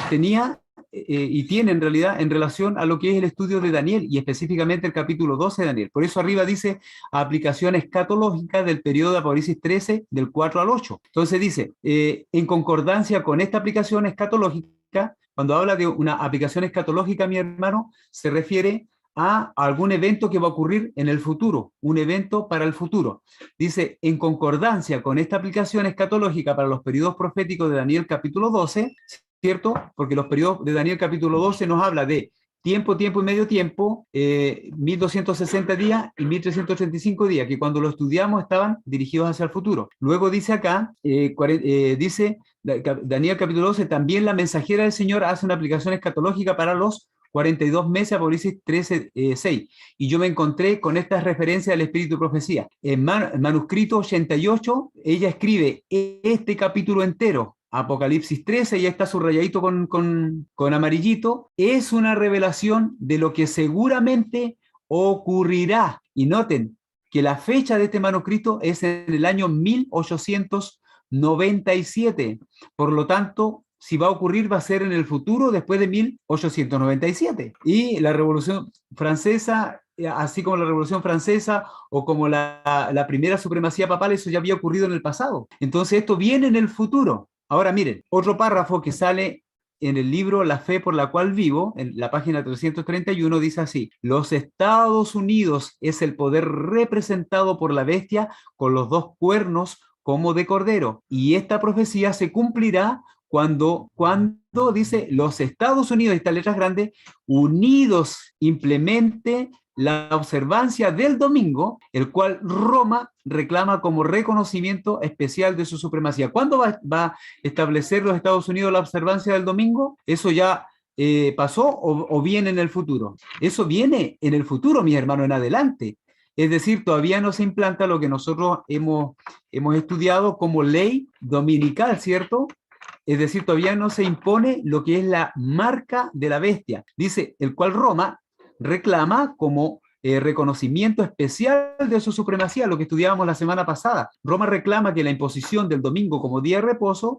tenía y tiene en realidad en relación a lo que es el estudio de Daniel, y específicamente el capítulo 12 de Daniel. Por eso arriba dice aplicación escatológica del periodo de Apocalipsis 13, del 4 al 8. Entonces dice, en concordancia con esta aplicación escatológica, cuando habla de una aplicación escatológica, mi hermano, se refiere a algún evento que va a ocurrir en el futuro, un evento para el futuro. Dice, en concordancia con esta aplicación escatológica para los periodos proféticos de Daniel capítulo 12, ¿cierto? Porque los periodos de Daniel capítulo 12 nos habla de tiempo, tiempo y medio tiempo, 1260 días y 1335 días, que cuando lo estudiamos estaban dirigidos hacia el futuro. Luego dice acá, dice Daniel capítulo 12, también la mensajera del Señor hace una aplicación escatológica para los 42 meses, Apocalipsis 13, 6. Y yo me encontré con estas referencias del Espíritu de Profecía. En manuscrito 88, ella escribe este capítulo entero, Apocalipsis 13, ya está subrayadito con amarillito, es una revelación de lo que seguramente ocurrirá. Y noten que la fecha de este manuscrito es en el año 1897. Por lo tanto, si va a ocurrir, va a ser en el futuro, después de 1897. Y la Revolución Francesa, así como la Revolución Francesa o como la primera supremacía papal, eso ya había ocurrido en el pasado. Entonces esto viene en el futuro. Ahora miren, otro párrafo que sale en el libro La fe por la cual vivo, en la página 331, dice así: los Estados Unidos es el poder representado por la bestia con los dos cuernos como de cordero, y esta profecía se cumplirá cuando dice los Estados Unidos, estas letras grandes, unidos implemente la observancia del domingo, el cual Roma reclama como reconocimiento especial de su supremacía. ¿Cuándo va a establecer los Estados Unidos la observancia del domingo? ¿Eso ya pasó o viene en el futuro? Eso viene en el futuro, mis hermanos, en adelante. Es decir, todavía no se implanta lo que nosotros hemos estudiado como ley dominical, ¿cierto? Es decir, todavía no se impone lo que es la marca de la bestia. Dice, el cual Roma reclama como reconocimiento especial de su supremacía, lo que estudiábamos la semana pasada. Roma reclama que la imposición del domingo como día de reposo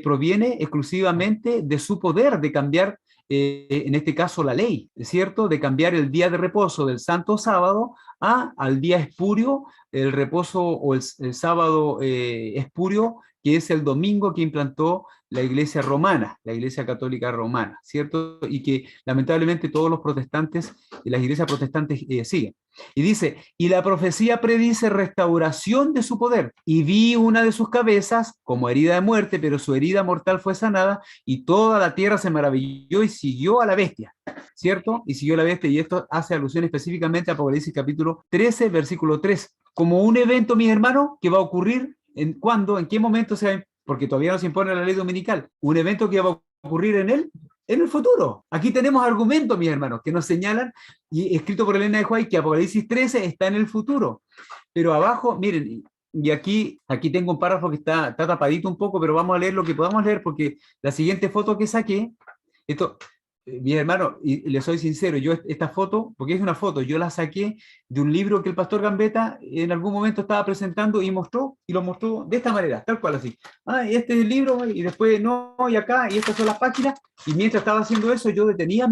proviene exclusivamente de su poder de cambiar, en este caso la ley, ¿cierto? De cambiar el día de reposo del santo sábado al día espurio, el reposo o el sábado espurio, que es el domingo que implantó la Iglesia romana, la Iglesia Católica Romana, ¿cierto? Y que lamentablemente todos los protestantes y las iglesias protestantes siguen. Y dice, y la profecía predice restauración de su poder, y vi una de sus cabezas como herida de muerte, pero su herida mortal fue sanada, y toda la tierra se maravilló y siguió a la bestia, ¿cierto? Y siguió a la bestia, y esto hace alusión específicamente a Apocalipsis capítulo 13, versículo 3, como un evento, mis hermanos, que va a ocurrir, ¿cuándo? ¿En qué momento se va a, porque todavía no se impone la ley dominical? Un evento que va a ocurrir en el en el futuro. Aquí tenemos argumentos, mis hermanos, que nos señalan, y escrito por Elena de White, que Apocalipsis 13 está en el futuro. Pero abajo, miren, y aquí tengo un párrafo que está tapadito un poco, pero vamos a leer lo que podamos leer, porque la siguiente foto que saqué, esto, mis hermanos, y les soy sincero, yo esta foto, porque es una foto, yo la saqué de un libro que el pastor Gambetta en algún momento estaba presentando y lo mostró de esta manera, tal cual así. Ah, este es el libro, y después no, y acá, y estas son las páginas, y mientras estaba haciendo eso, yo detenía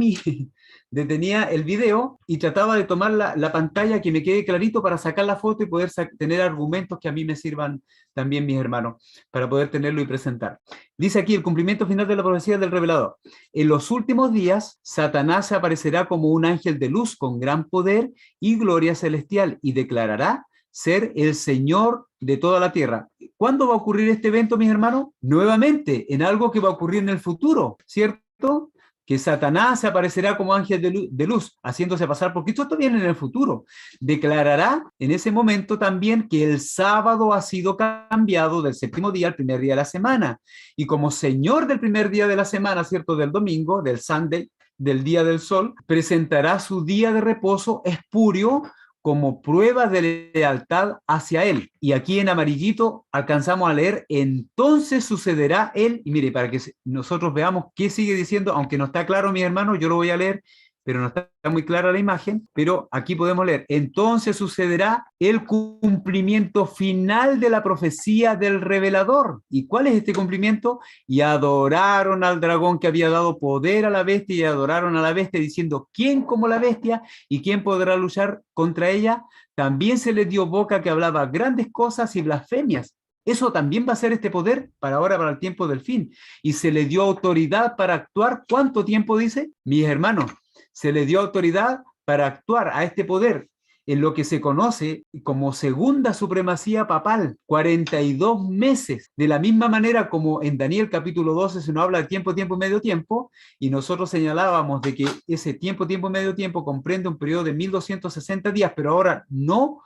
el video y trataba de tomar la pantalla que me quede clarito para sacar la foto y poder tener argumentos que a mí me sirvan también, mis hermanos, para poder tenerlo y presentar. Dice aquí el cumplimiento final de la profecía del revelador. En los últimos días, Satanás se aparecerá como un ángel de luz con gran poder y gloria celestial y declarará ser el Señor de toda la tierra. ¿Cuándo va a ocurrir este evento, mis hermanos? Nuevamente, en algo que va a ocurrir en el futuro, ¿cierto? Que Satanás se aparecerá como ángel de luz, haciéndose pasar por Cristo. Esto viene en el futuro. Declarará en ese momento también que el sábado ha sido cambiado del séptimo día al primer día de la semana. Y como Señor del primer día de la semana, ¿cierto? Del domingo, del Sunday, del día del sol, presentará su día de reposo espurio como prueba de lealtad hacia él. Y aquí en amarillito alcanzamos a leer, entonces sucederá él, y mire, para que nosotros veamos qué sigue diciendo, aunque no está claro, mis hermanos, yo lo voy a leer, pero no está muy clara la imagen, pero aquí podemos leer, entonces sucederá el cumplimiento final de la profecía del revelador. ¿Y cuál es este cumplimiento? Y adoraron al dragón que había dado poder a la bestia, y adoraron a la bestia diciendo, ¿quién como la bestia? ¿Y quién podrá luchar contra ella? También se les dio boca que hablaba grandes cosas y blasfemias. Eso también va a ser este poder para ahora, para el tiempo del fin. Y se le dio autoridad para actuar. ¿Cuánto tiempo dice? Mis hermanos, se le dio autoridad para actuar a este poder en lo que se conoce como segunda supremacía papal, 42 meses, de la misma manera como en Daniel capítulo 12 se nos habla de tiempo, tiempo y medio tiempo, y nosotros señalábamos de que ese tiempo, tiempo y medio tiempo comprende un periodo de 1260 días, pero ahora no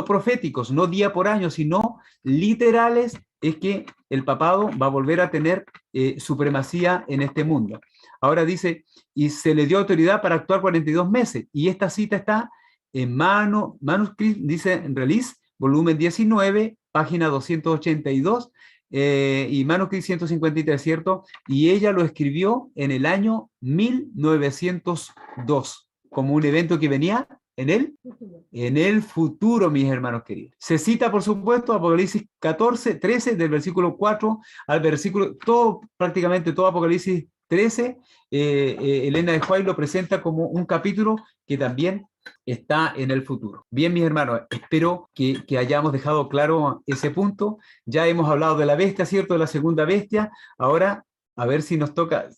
proféticos, no día por año, sino literales, es que el papado va a volver a tener supremacía en este mundo. Ahora dice, y se le dio autoridad para actuar 42 meses, y esta cita está en manuscrito, dice en Release, volumen 19, página 282, y manuscrito 153, ¿cierto? Y ella lo escribió en el año 1902, como un evento que venía en el futuro, mis hermanos queridos. Se cita, por supuesto, Apocalipsis 14, 13, del versículo 4 al versículo, prácticamente todo Apocalipsis 13, Elena de White lo presenta como un capítulo que también está en el futuro. Bien, mis hermanos, espero que hayamos dejado claro ese punto. Ya hemos hablado de la bestia, ¿cierto? De la segunda bestia. Ahora, a ver si nos toca,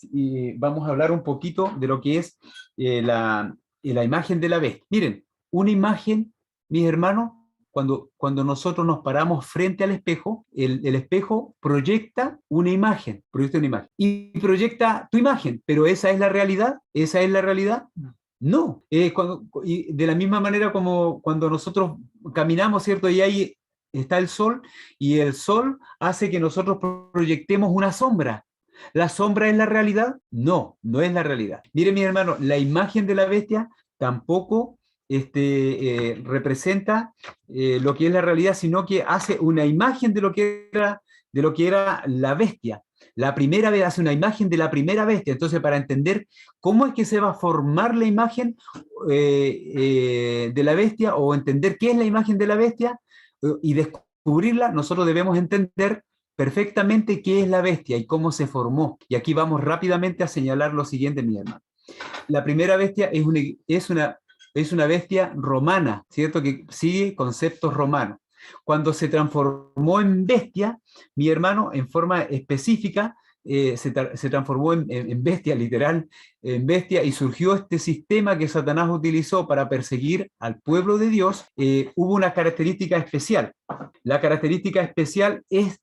vamos a hablar un poquito de lo que es la imagen de la bestia. Miren, una imagen, mis hermanos, cuando nosotros nos paramos frente al espejo, el espejo proyecta una imagen, y proyecta tu imagen, pero ¿esa es la realidad? ¿Esa es la realidad? No. Y de la misma manera como cuando nosotros caminamos, ¿cierto? Y ahí está el sol, y el sol hace que nosotros proyectemos una sombra. ¿La sombra es la realidad? No, no es la realidad. Mire, mi hermano, la imagen de la bestia tampoco representa lo que es la realidad, sino que hace una imagen de lo que era la bestia. La primera vez hace una imagen de la primera bestia. Entonces, para entender cómo es que se va a formar la imagen de la bestia, o entender qué es la imagen de la bestia y descubrirla, nosotros debemos entender perfectamente qué es la bestia y cómo se formó. Y aquí vamos rápidamente a señalar lo siguiente, mi hermano. La primera bestia es una bestia romana, ¿cierto? Que sigue conceptos romanos. Cuando se transformó en bestia, mi hermano, en forma específica, se transformó en bestia, literal, en bestia, y surgió este sistema que Satanás utilizó para perseguir al pueblo de Dios. Hubo una característica especial. La característica especial es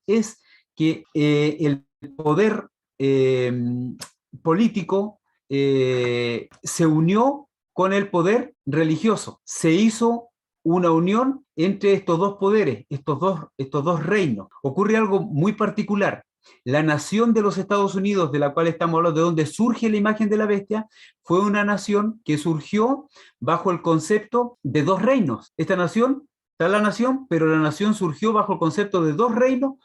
que el poder político se unió con el poder religioso. Se hizo una unión entre estos dos poderes, estos dos reinos. Ocurre algo muy particular. La nación de los Estados Unidos, de la cual estamos hablando, de donde surge la imagen de la bestia, fue una nación que surgió bajo el concepto de dos reinos. Esta nación, está la nación, pero la nación surgió bajo el concepto de dos reinos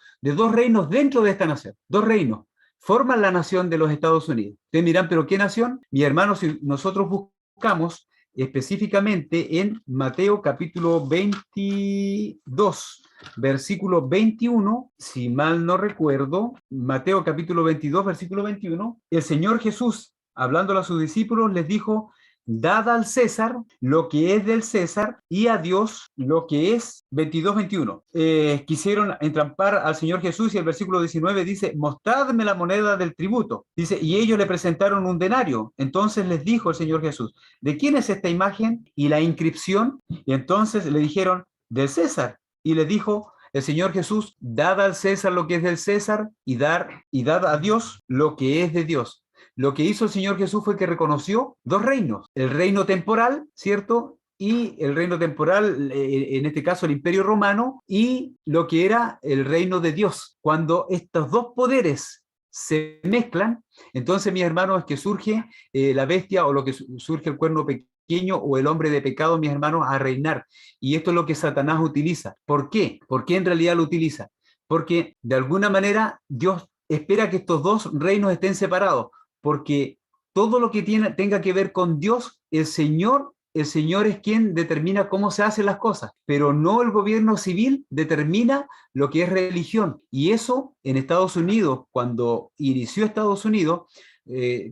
dentro de esta nación. Dos reinos forman la nación de los Estados Unidos. Ustedes dirán, ¿pero qué nación? Mi hermano, si nosotros buscamos específicamente en Mateo capítulo 22, versículo 21, si mal no recuerdo, Mateo capítulo 22, versículo 21, el Señor Jesús, hablando a sus discípulos, les dijo: dad al César lo que es del César y a Dios lo que es. 22-21. Quisieron entrampar al Señor Jesús y el versículo 19 dice: mostradme la moneda del tributo. Dice, y ellos le presentaron un denario. Entonces les dijo el Señor Jesús: ¿de quién es esta imagen y la inscripción? Y entonces le dijeron: del César. Y le dijo el Señor Jesús: dad al César lo que es del César y dad a Dios lo que es de Dios. Lo que hizo el Señor Jesús fue que reconoció dos reinos: el reino temporal, ¿cierto? Y el reino temporal, en este caso el Imperio Romano, y lo que era el reino de Dios. Cuando estos dos poderes se mezclan, entonces, mis hermanos, es que surge la bestia, o lo que surge el cuerno pequeño o el hombre de pecado, mis hermanos, a reinar. Y esto es lo que Satanás utiliza. ¿Por qué? ¿Por qué en realidad lo utiliza? Porque de alguna manera Dios espera que estos dos reinos estén separados, porque todo lo que tenga que ver con Dios, el Señor es quien determina cómo se hacen las cosas, pero no el gobierno civil determina lo que es religión. Y eso en Estados Unidos, cuando inició Estados Unidos,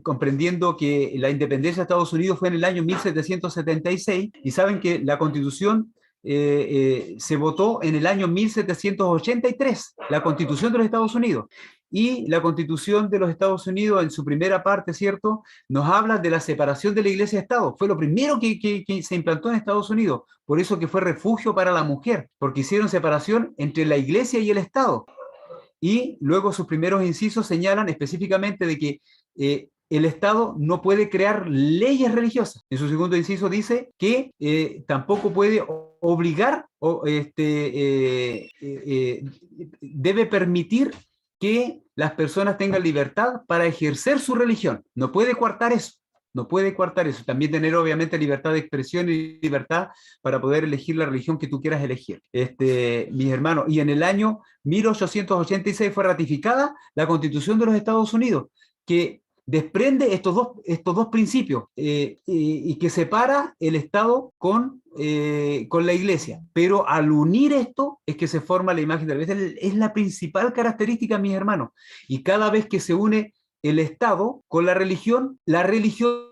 comprendiendo que la independencia de Estados Unidos fue en el año 1776, y saben que la Constitución se votó en el año 1783, la Constitución de los Estados Unidos. Y la Constitución de los Estados Unidos, en su primera parte, ¿cierto?, nos habla de la separación de la Iglesia de Estado. Fue lo primero que se implantó en Estados Unidos. Por eso que fue refugio para la mujer, porque hicieron separación entre la Iglesia y el Estado. Y luego sus primeros incisos señalan específicamente de que el Estado no puede crear leyes religiosas. En su segundo inciso dice que tampoco puede obligar o debe permitir que las personas tengan libertad para ejercer su religión. No puede coartar eso. No puede coartar eso. También tener, obviamente, libertad de expresión y libertad para poder elegir la religión que tú quieras elegir. Mis hermanos, y en el año 1886 fue ratificada la Constitución de los Estados Unidos, que desprende estos dos principios y que separa el Estado con la Iglesia. Pero al unir esto es que se forma la imagen de la bestia. Es la principal característica, mis hermanos. Y cada vez que se une el Estado con la religión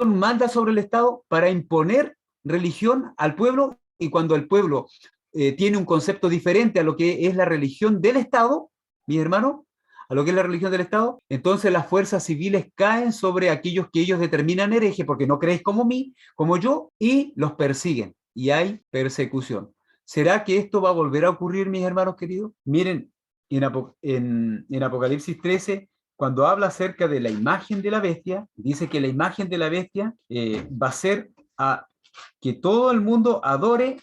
manda sobre el Estado para imponer religión al pueblo, y cuando el pueblo tiene un concepto diferente a lo que es la religión del Estado, mis hermanos, a lo que es la religión del Estado, entonces las fuerzas civiles caen sobre aquellos que ellos determinan herejes, porque no creéis como yo, y los persiguen, y hay persecución. ¿Será que esto va a volver a ocurrir, mis hermanos queridos? Miren, en Apocalipsis 13, cuando habla acerca de la imagen de la bestia, dice que la imagen de la bestia va a ser que todo el mundo adore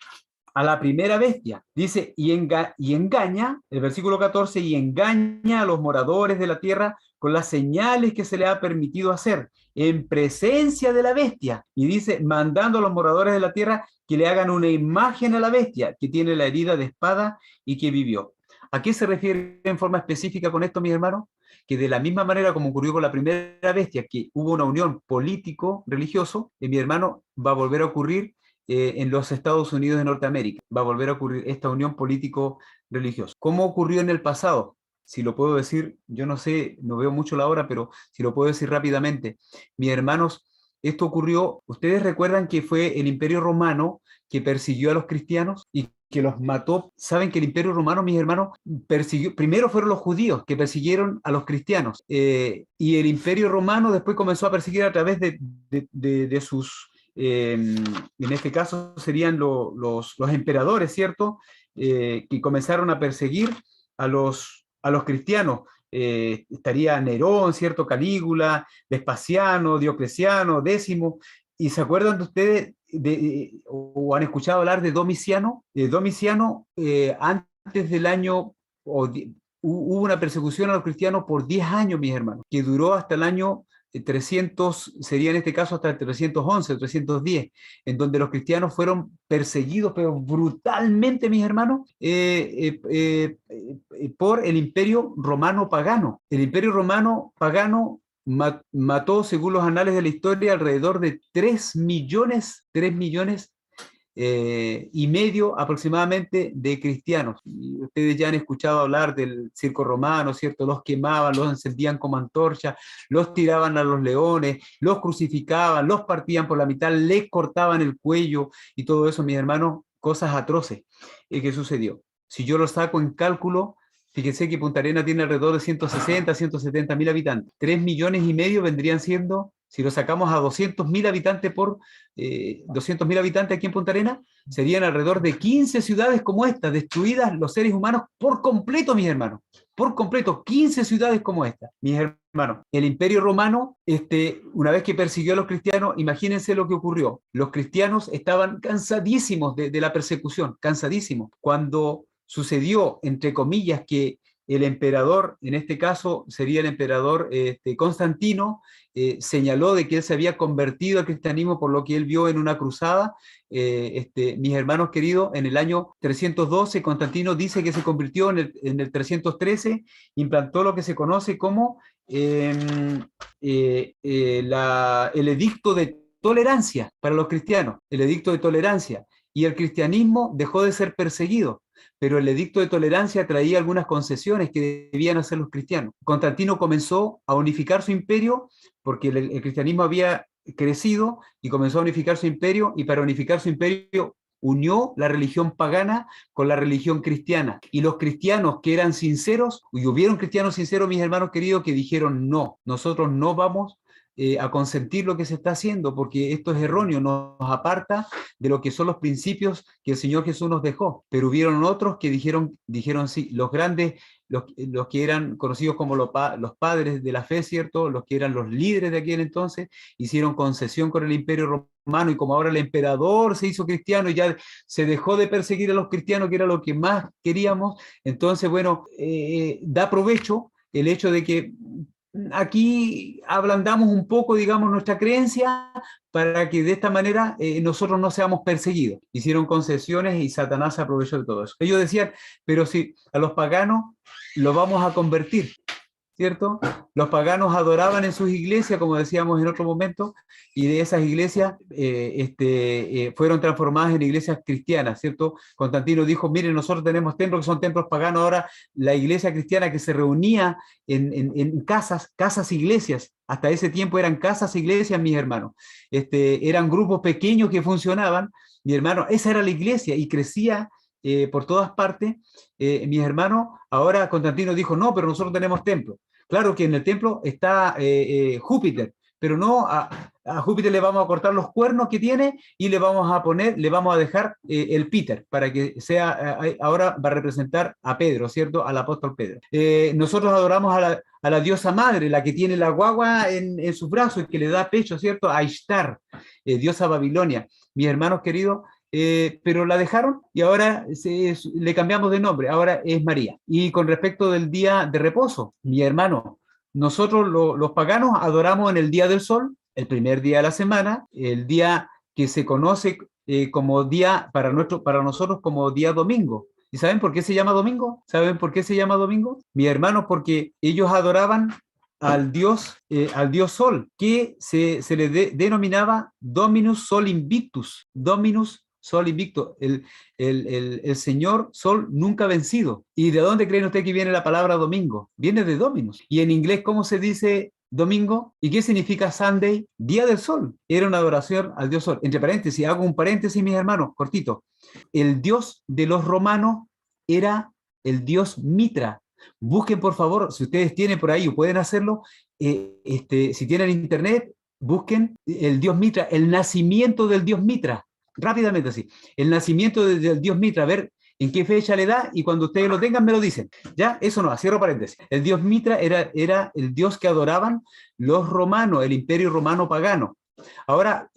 a la primera bestia. Dice, y engaña, el versículo 14, y engaña a los moradores de la tierra con las señales que se le ha permitido hacer en presencia de la bestia. Y dice, mandando a los moradores de la tierra que le hagan una imagen a la bestia, que tiene la herida de espada y que vivió. ¿A qué se refiere en forma específica con esto, mis hermanos? Que de la misma manera como ocurrió con la primera bestia, que hubo una unión político-religioso, mi hermano, va a volver a ocurrir en los Estados Unidos de Norteamérica. Va a volver a ocurrir esta unión político-religiosa. ¿Cómo ocurrió en el pasado? Si lo puedo decir, yo no sé, no veo mucho la hora, pero si lo puedo decir rápidamente. Mis hermanos, esto ocurrió, ustedes recuerdan que fue el Imperio Romano que persiguió a los cristianos y que los mató. Saben que el Imperio Romano, mis hermanos, persiguió, primero fueron los judíos que persiguieron a los cristianos, y el Imperio Romano después comenzó a perseguir a través de sus, en este caso serían los emperadores, ¿cierto? Que comenzaron a perseguir a los cristianos. Estaría Nerón, ¿cierto? Calígula, Vespasiano, Diocleciano, Décimo. ¿Y se acuerdan de ustedes o han escuchado hablar de Domiciano? Domiciano, antes del año, hubo una persecución a los cristianos por 10 años, mis hermanos, que duró hasta el año 300, sería en este caso hasta el 311, 310, en donde los cristianos fueron perseguidos, pero brutalmente, mis hermanos, por el imperio romano pagano. El imperio romano pagano mató, según los anales de la historia, alrededor de 3 millones y medio aproximadamente de cristianos. Y ustedes ya han escuchado hablar del circo romano, ¿cierto? Los quemaban, los encendían como antorchas, los tiraban a los leones, los crucificaban, los partían por la mitad, les cortaban el cuello y todo eso, mis hermanos, cosas atroces que sucedió. Si yo lo saco en cálculo, fíjense que Punta Arenas tiene alrededor de 160, 170 mil habitantes. 3 millones y medio vendrían siendo, si lo sacamos a 200.000 habitantes por 200.000 habitantes aquí en Punta Arenas, serían alrededor de 15 ciudades como esta, destruidas los seres humanos por completo, mis hermanos. Por completo, 15 ciudades como esta, mis hermanos. El Imperio Romano, una vez que persiguió a los cristianos, imagínense lo que ocurrió. Los cristianos estaban cansadísimos de la persecución, cansadísimos. Cuando sucedió, entre comillas, que el emperador, en este caso sería el emperador Constantino, señaló de que él se había convertido al cristianismo por lo que él vio en una cruzada. Mis hermanos queridos, en el año 312, Constantino dice que se convirtió en el 313, implantó lo que se conoce como el edicto de tolerancia para los cristianos, el edicto de tolerancia, y el cristianismo dejó de ser perseguido. Pero el edicto de tolerancia traía algunas concesiones que debían hacer los cristianos. Constantino comenzó a unificar su imperio porque el cristianismo había crecido y comenzó a unificar su imperio, y para unificar su imperio unió la religión pagana con la religión cristiana. Y los cristianos que eran sinceros, y hubieron cristianos sinceros, mis hermanos queridos, que dijeron no, nosotros no vamos a consentir lo que se está haciendo, porque esto es erróneo, nos aparta de lo que son los principios que el Señor Jesús nos dejó. Pero hubieron otros que dijeron sí, los grandes, los que eran conocidos como los padres de la fe, ¿cierto? Los que eran los líderes de aquel entonces, hicieron concesión con el Imperio Romano, y como ahora el emperador se hizo cristiano y ya se dejó de perseguir a los cristianos, que era lo que más queríamos, entonces, bueno, da provecho el hecho de que aquí ablandamos un poco, digamos, nuestra creencia para que de esta manera nosotros no seamos perseguidos. Hicieron concesiones y Satanás se aprovechó de todo eso. Ellos decían, pero si a los paganos los vamos a convertir, ¿cierto? Los paganos adoraban en sus iglesias, como decíamos en otro momento, y de esas iglesias fueron transformadas en iglesias cristianas, ¿cierto? Constantino dijo, miren, nosotros tenemos templos que son templos paganos, ahora la iglesia cristiana que se reunía en casas iglesias, hasta ese tiempo eran casas iglesias, mis hermanos, eran grupos pequeños que funcionaban, mi hermano, esa era la iglesia y crecía por todas partes. Mis hermanos, ahora Constantino dijo, no, pero nosotros tenemos templo. Claro que en el templo está Júpiter, pero no a Júpiter le vamos a cortar los cuernos que tiene y le vamos a dejar el Peter, para que sea, ahora va a representar a Pedro, ¿cierto? Al apóstol Pedro. Nosotros adoramos a la diosa madre, la que tiene la guagua en sus brazos y que le da pecho, ¿cierto? A Ishtar, diosa Babilonia. Mis hermanos queridos, pero la dejaron y ahora le cambiamos de nombre, ahora es María. Y con respecto del día de reposo, mi hermano, nosotros los paganos adoramos en el día del sol, el primer día de la semana, el día que se conoce como día para nosotros como día domingo. ¿Y saben por qué se llama domingo? ¿Saben por qué se llama domingo? Mi hermano, porque ellos adoraban al dios Sol, que se le denominaba Dominus Sol Invictus, Dominus Sol Invicto, el Señor Sol nunca vencido. ¿Y de dónde creen ustedes que viene la palabra domingo? Viene de Dominus. Y en inglés, ¿cómo se dice domingo? ¿Y qué significa Sunday? Día del sol. Era una adoración al Dios Sol. Entre paréntesis, hago un paréntesis, mis hermanos, cortito. El Dios de los romanos era el Dios Mitra. Busquen, por favor, si ustedes tienen por ahí o pueden hacerlo, si tienen internet, busquen el Dios Mitra, el nacimiento del Dios Mitra. Rápidamente así, el nacimiento del dios Mitra, a ver en qué fecha le da, y cuando ustedes lo tengan me lo dicen. Ya, eso no, cierro paréntesis. El dios Mitra era el dios que adoraban los romanos, el imperio romano pagano. Ahora,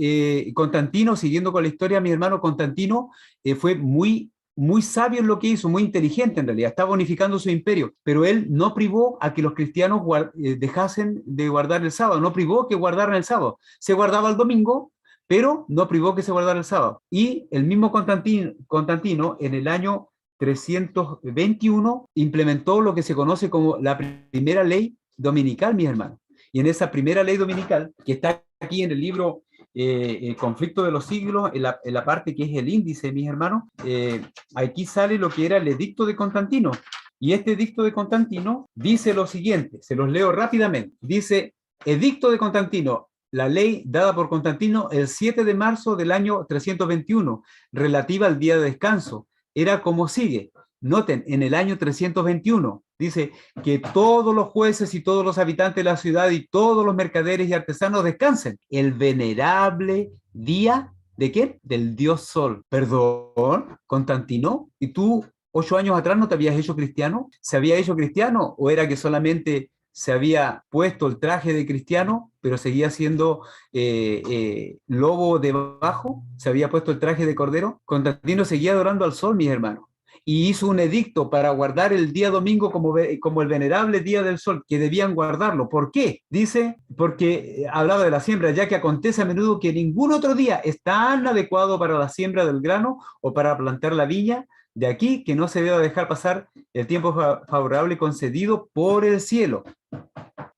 Constantino, siguiendo con la historia, mi hermano Constantino fue muy muy sabio en lo que hizo, muy inteligente en realidad, estaba unificando su imperio, pero él no privó a que los cristianos dejasen de guardar el sábado, no privó que guardaran el sábado, se guardaba el domingo, pero no privó que se guardara el sábado. Y el mismo Constantino en el año 321 implementó lo que se conoce como la primera ley dominical, mis hermanos. Y en esa primera ley dominical, que está aquí en el libro El conflicto de los siglos, en la parte que es el índice, mis hermanos, aquí sale lo que era el edicto de Constantino. Y este edicto de Constantino dice lo siguiente, se los leo rápidamente. Dice, edicto de Constantino, la ley dada por Constantino el 7 de marzo del año 321, relativa al día de descanso, era como sigue. Noten, en el año 321, dice que todos los jueces y todos los habitantes de la ciudad y todos los mercaderes y artesanos descansen. El venerable día, ¿de qué? Del dios Sol. Perdón, Constantino, ¿y tú 8 años atrás no te habías hecho cristiano? ¿Se había hecho cristiano o era que solamente se había puesto el traje de cristiano, pero seguía siendo lobo debajo? ¿Se había puesto el traje de cordero? Constantino seguía adorando al sol, mis hermanos. Y hizo un edicto para guardar el día domingo como el venerable día del sol, que debían guardarlo. ¿Por qué? Dice, porque hablaba de la siembra, ya que acontece a menudo que ningún otro día es tan adecuado para la siembra del grano o para plantar la viña, de aquí que no se deba dejar pasar el tiempo favorable concedido por el cielo,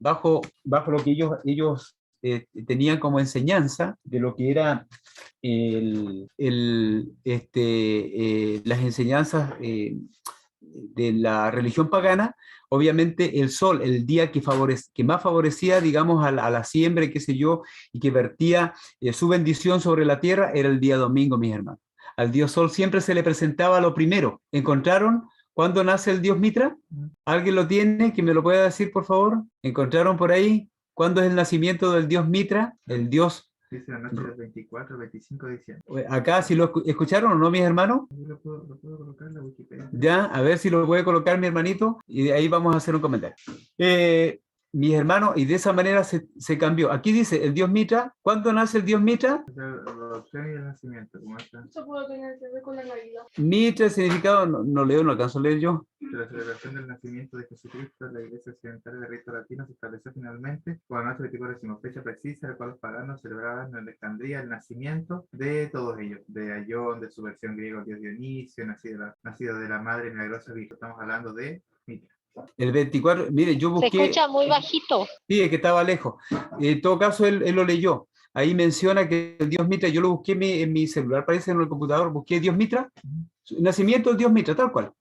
bajo lo que ellos tenían como enseñanza de lo que era las enseñanzas de la religión pagana. Obviamente el sol, el día que más favorecía, digamos, a la siembra, qué sé yo, y que vertía su bendición sobre la tierra, era el día domingo, mis hermanos. Al dios sol siempre se le presentaba lo primero. ¿Encontraron cuándo nace el dios Mitra? ¿Alguien lo tiene? ¿Que me lo pueda decir, por favor? ¿Encontraron por ahí cuándo es el nacimiento del dios Mitra? El dios... Dice la noche del 24 25 de diciembre. Acá, si lo escucharon o no, mis hermanos. Yo lo puedo colocar en la Wikipedia. Ya, a ver si lo puede colocar mi hermanito, y de ahí vamos a hacer un comentario. Mis hermanos, y de esa manera se cambió. Aquí dice el dios Mitra. ¿Cuándo nace el dios Mitra? La adopción y el nacimiento, ¿cómo está? Eso puede tener que ver con la Navidad. Mitra, el significado, no leo, no alcanzo a leer yo. De la celebración del nacimiento de Jesucristo, la Iglesia Occidental de Rito Latino se estableció finalmente con la noche 24 decimos fecha precisa, en la cual los paganos celebraban en Alejandría el nacimiento de todos ellos, de Ayón, de su versión griega, dios Dionisio, nacido de la madre milagrosa Virgen. Estamos hablando de Mitra. El 24, mire, yo busqué... Se escucha muy bajito. Sí, es que estaba lejos. En todo caso, él lo leyó. Ahí menciona que el dios Mitra, yo lo busqué en mi celular, parece en el computador, busqué dios Mitra, nacimiento del dios Mitra, tal cual.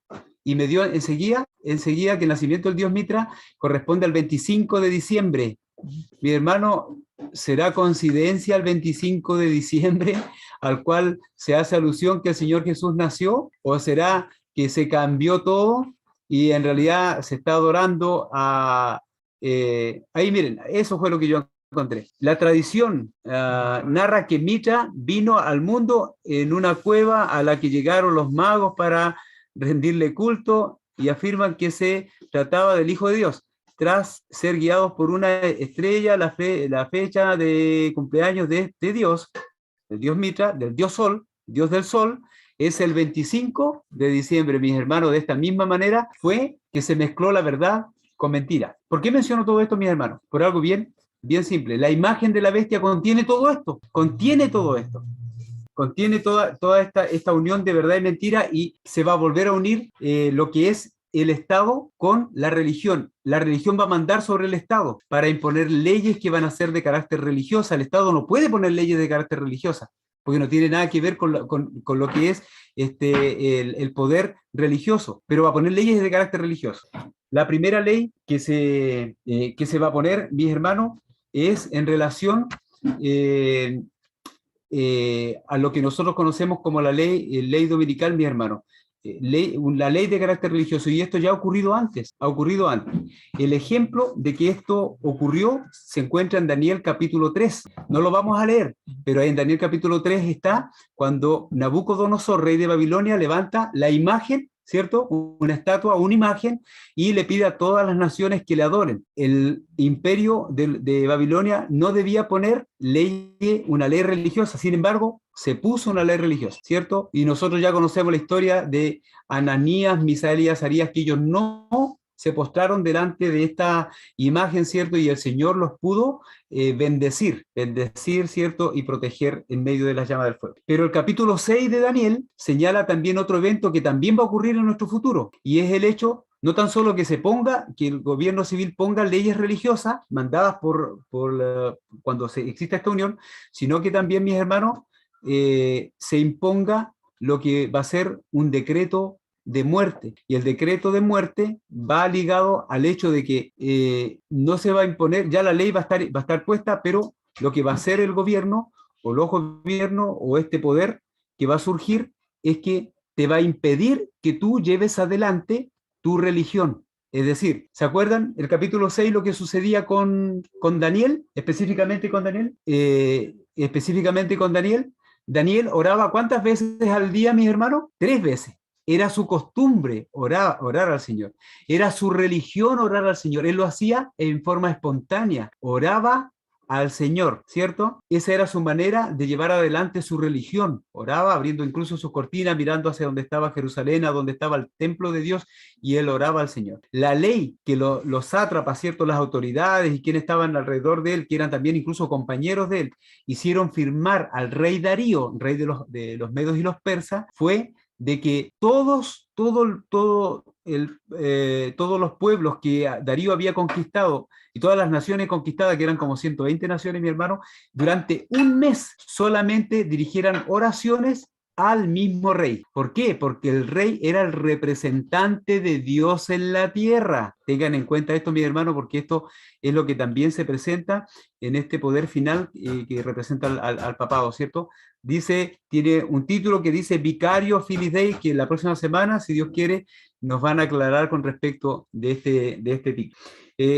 Y me dio enseguida que el nacimiento del dios Mitra corresponde al 25 de diciembre. Mi hermano, ¿será coincidencia el 25 de diciembre al cual se hace alusión que el Señor Jesús nació? ¿O será que se cambió todo y en realidad se está adorando a... ahí miren, eso fue lo que yo encontré. La tradición narra que Mitra vino al mundo en una cueva a la que llegaron los magos para rendirle culto, y afirman que se trataba del Hijo de Dios. Tras ser guiados por una estrella, la fecha de cumpleaños de Dios, del dios Mitra, del dios Sol, dios del Sol, es el 25 de diciembre, mis hermanos. De esta misma manera fue que se mezcló la verdad con mentira. ¿Por qué menciono todo esto, mis hermanos? Por algo bien simple. La imagen de la bestia contiene todo esto, contiene toda esta unión de verdad y mentira, y se va a volver a unir lo que es el Estado con la religión. La religión va a mandar sobre el Estado para imponer leyes que van a ser de carácter religiosa. El Estado no puede poner leyes de carácter religiosa, porque no tiene nada que ver con lo que es el poder religioso, pero va a poner leyes de carácter religioso. La primera ley que se va a poner, mis hermanos, es en relación a lo que nosotros conocemos como la ley dominical, mis hermanos. La ley de carácter religioso, y esto ya ha ocurrido antes. El ejemplo de que esto ocurrió se encuentra en Daniel capítulo 3. No lo vamos a leer, pero en Daniel capítulo 3 está cuando Nabucodonosor, rey de Babilonia, levanta la imagen ¿cierto? Una estatua, una imagen, y le pide a todas las naciones que le adoren. El imperio de Babilonia no debía poner una ley religiosa, sin embargo, se puso una ley religiosa, ¿cierto? Y nosotros ya conocemos la historia de Ananías, Misael y Azarías, que ellos no se postraron delante de esta imagen, ¿cierto? Y el Señor los pudo bendecir, ¿cierto? Y proteger en medio de las llamas del fuego. Pero el capítulo 6 de Daniel señala también otro evento que también va a ocurrir en nuestro futuro, y es el hecho no tan solo que que el gobierno civil ponga leyes religiosas mandadas cuando exista esta unión, sino que también, mis hermanos, se imponga lo que va a ser un decreto de muerte. Y el decreto de muerte va ligado al hecho de que no se va a imponer, ya la ley va a estar puesta, pero lo que va a hacer el gobierno o los gobiernos o este poder que va a surgir es que te va a impedir que tú lleves adelante tu religión. Es decir, ¿se acuerdan el capítulo 6 lo que sucedía con Daniel? Específicamente con Daniel. Daniel oraba ¿cuántas veces al día, mis hermanos? 3 veces. Era su costumbre orar al Señor. Era su religión orar al Señor. Él lo hacía en forma espontánea. Oraba al Señor, ¿cierto? Esa era su manera de llevar adelante su religión. Oraba abriendo incluso sus cortinas, mirando hacia donde estaba Jerusalén, a donde estaba el templo de Dios, y él oraba al Señor. La ley que los sátrapas, ¿cierto? Las autoridades y quienes estaban alrededor de él, que eran también incluso compañeros de él, hicieron firmar al rey Darío, rey de los medos y los persas, fue de que todos los pueblos que Darío había conquistado y todas las naciones conquistadas, que eran como 120 naciones, mi hermano, durante un mes solamente dirigieran oraciones al mismo rey. ¿Por qué? Porque el rey era el representante de Dios en la tierra. Tengan en cuenta esto, mi hermano, porque esto es lo que también se presenta en este poder final que representa al papado, ¿cierto? Tiene un título que dice Vicario Filis Dei, que la próxima semana, si Dios quiere, nos van a aclarar con respecto de este título.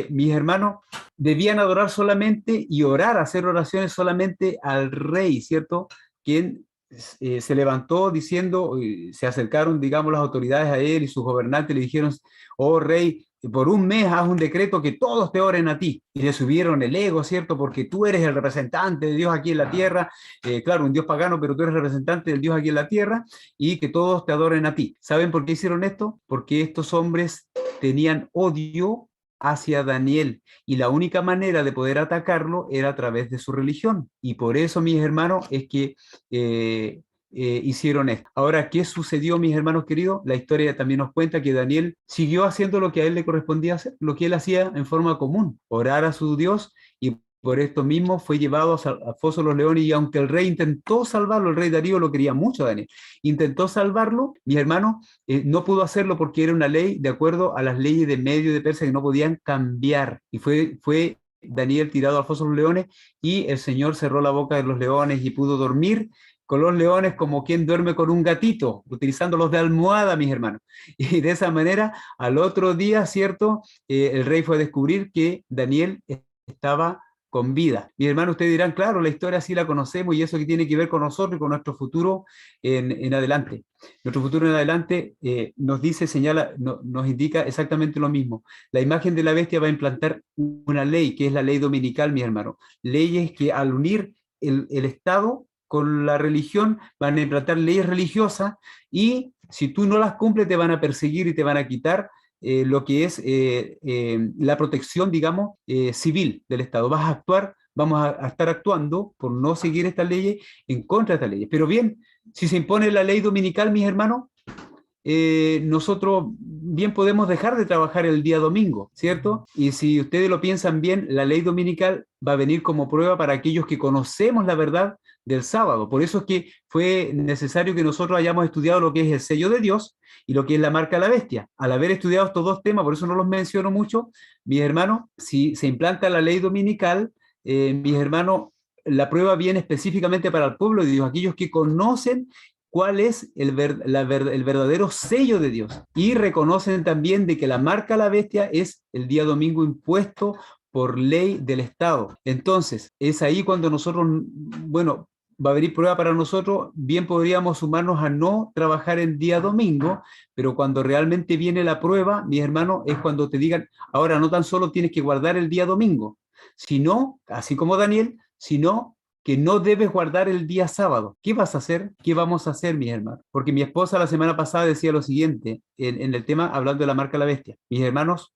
Mis hermanos debían adorar solamente y orar, hacer oraciones solamente al rey, ¿cierto? Quien se levantó diciendo, se acercaron, digamos, las autoridades a él y sus gobernantes le dijeron, oh rey, por un mes haz un decreto que todos te oren a ti. Y le subieron el ego, ¿cierto? Porque tú eres el representante de Dios aquí en la tierra, claro, un Dios pagano, pero tú eres representante del Dios aquí en la tierra, y que todos te adoren a ti. ¿Saben por qué hicieron esto? Porque estos hombres tenían odio hacia Daniel, y la única manera de poder atacarlo era a través de su religión. Y por eso, mis hermanos, es que hicieron esto. Ahora, ¿qué sucedió, mis hermanos queridos? La historia también nos cuenta que Daniel siguió haciendo lo que a él le correspondía hacer, lo que él hacía en forma común, orar a su Dios, y por esto mismo fue llevado a foso de los leones, y aunque el rey intentó salvarlo, el rey Darío lo quería mucho a Daniel, intentó salvarlo, mis hermanos, no pudo hacerlo porque era una ley de acuerdo a las leyes de Medio de Persia que no podían cambiar, y fue Daniel tirado al foso de los leones, y el Señor cerró la boca de los leones y pudo dormir con los leones como quien duerme con un gatito, utilizándolos de almohada, mis hermanos. Y de esa manera, al otro día, ¿cierto? El rey fue a descubrir que Daniel estaba con vida. Mis hermanos, ustedes dirán, claro, la historia sí la conocemos, y eso que tiene que ver con nosotros y con nuestro futuro en adelante. Nuestro futuro en adelante nos indica exactamente lo mismo. La imagen de la bestia va a implantar una ley, que es la ley dominical, mis hermanos. Leyes que al unir el Estado con la religión van a implantar leyes religiosas, y si tú no las cumples te van a perseguir y te van a quitar lo que es la protección, digamos, civil del Estado. Vamos a estar actuando por no seguir estas leyes en contra de estas leyes. Pero bien, si se impone la ley dominical, mis hermanos, nosotros bien podemos dejar de trabajar el día domingo, ¿cierto? Y si ustedes lo piensan bien, la ley dominical va a venir como prueba para aquellos que conocemos la verdad del sábado. Por eso es que fue necesario que nosotros hayamos estudiado lo que es el sello de Dios y lo que es la marca de la bestia. Al haber estudiado estos dos temas, por eso no los menciono mucho, mis hermanos, si se implanta la ley dominical, mis hermanos, la prueba viene específicamente para el pueblo de Dios, aquellos que conocen cuál es el verdadero sello de Dios, y reconocen también de que la marca de la bestia es el día domingo impuesto por ley del Estado. Entonces, es ahí cuando nosotros, bueno, va a venir prueba para nosotros, bien podríamos sumarnos a no trabajar el día domingo, pero cuando realmente viene la prueba, mis hermanos, es cuando te digan, ahora no tan solo tienes que guardar el día domingo, sino, así como Daniel, sino que no debes guardar el día sábado. ¿Qué vas a hacer? ¿Qué vamos a hacer, mis hermanos? Porque mi esposa la semana pasada decía lo siguiente, en el tema, hablando de la marca de la bestia. Mis hermanos,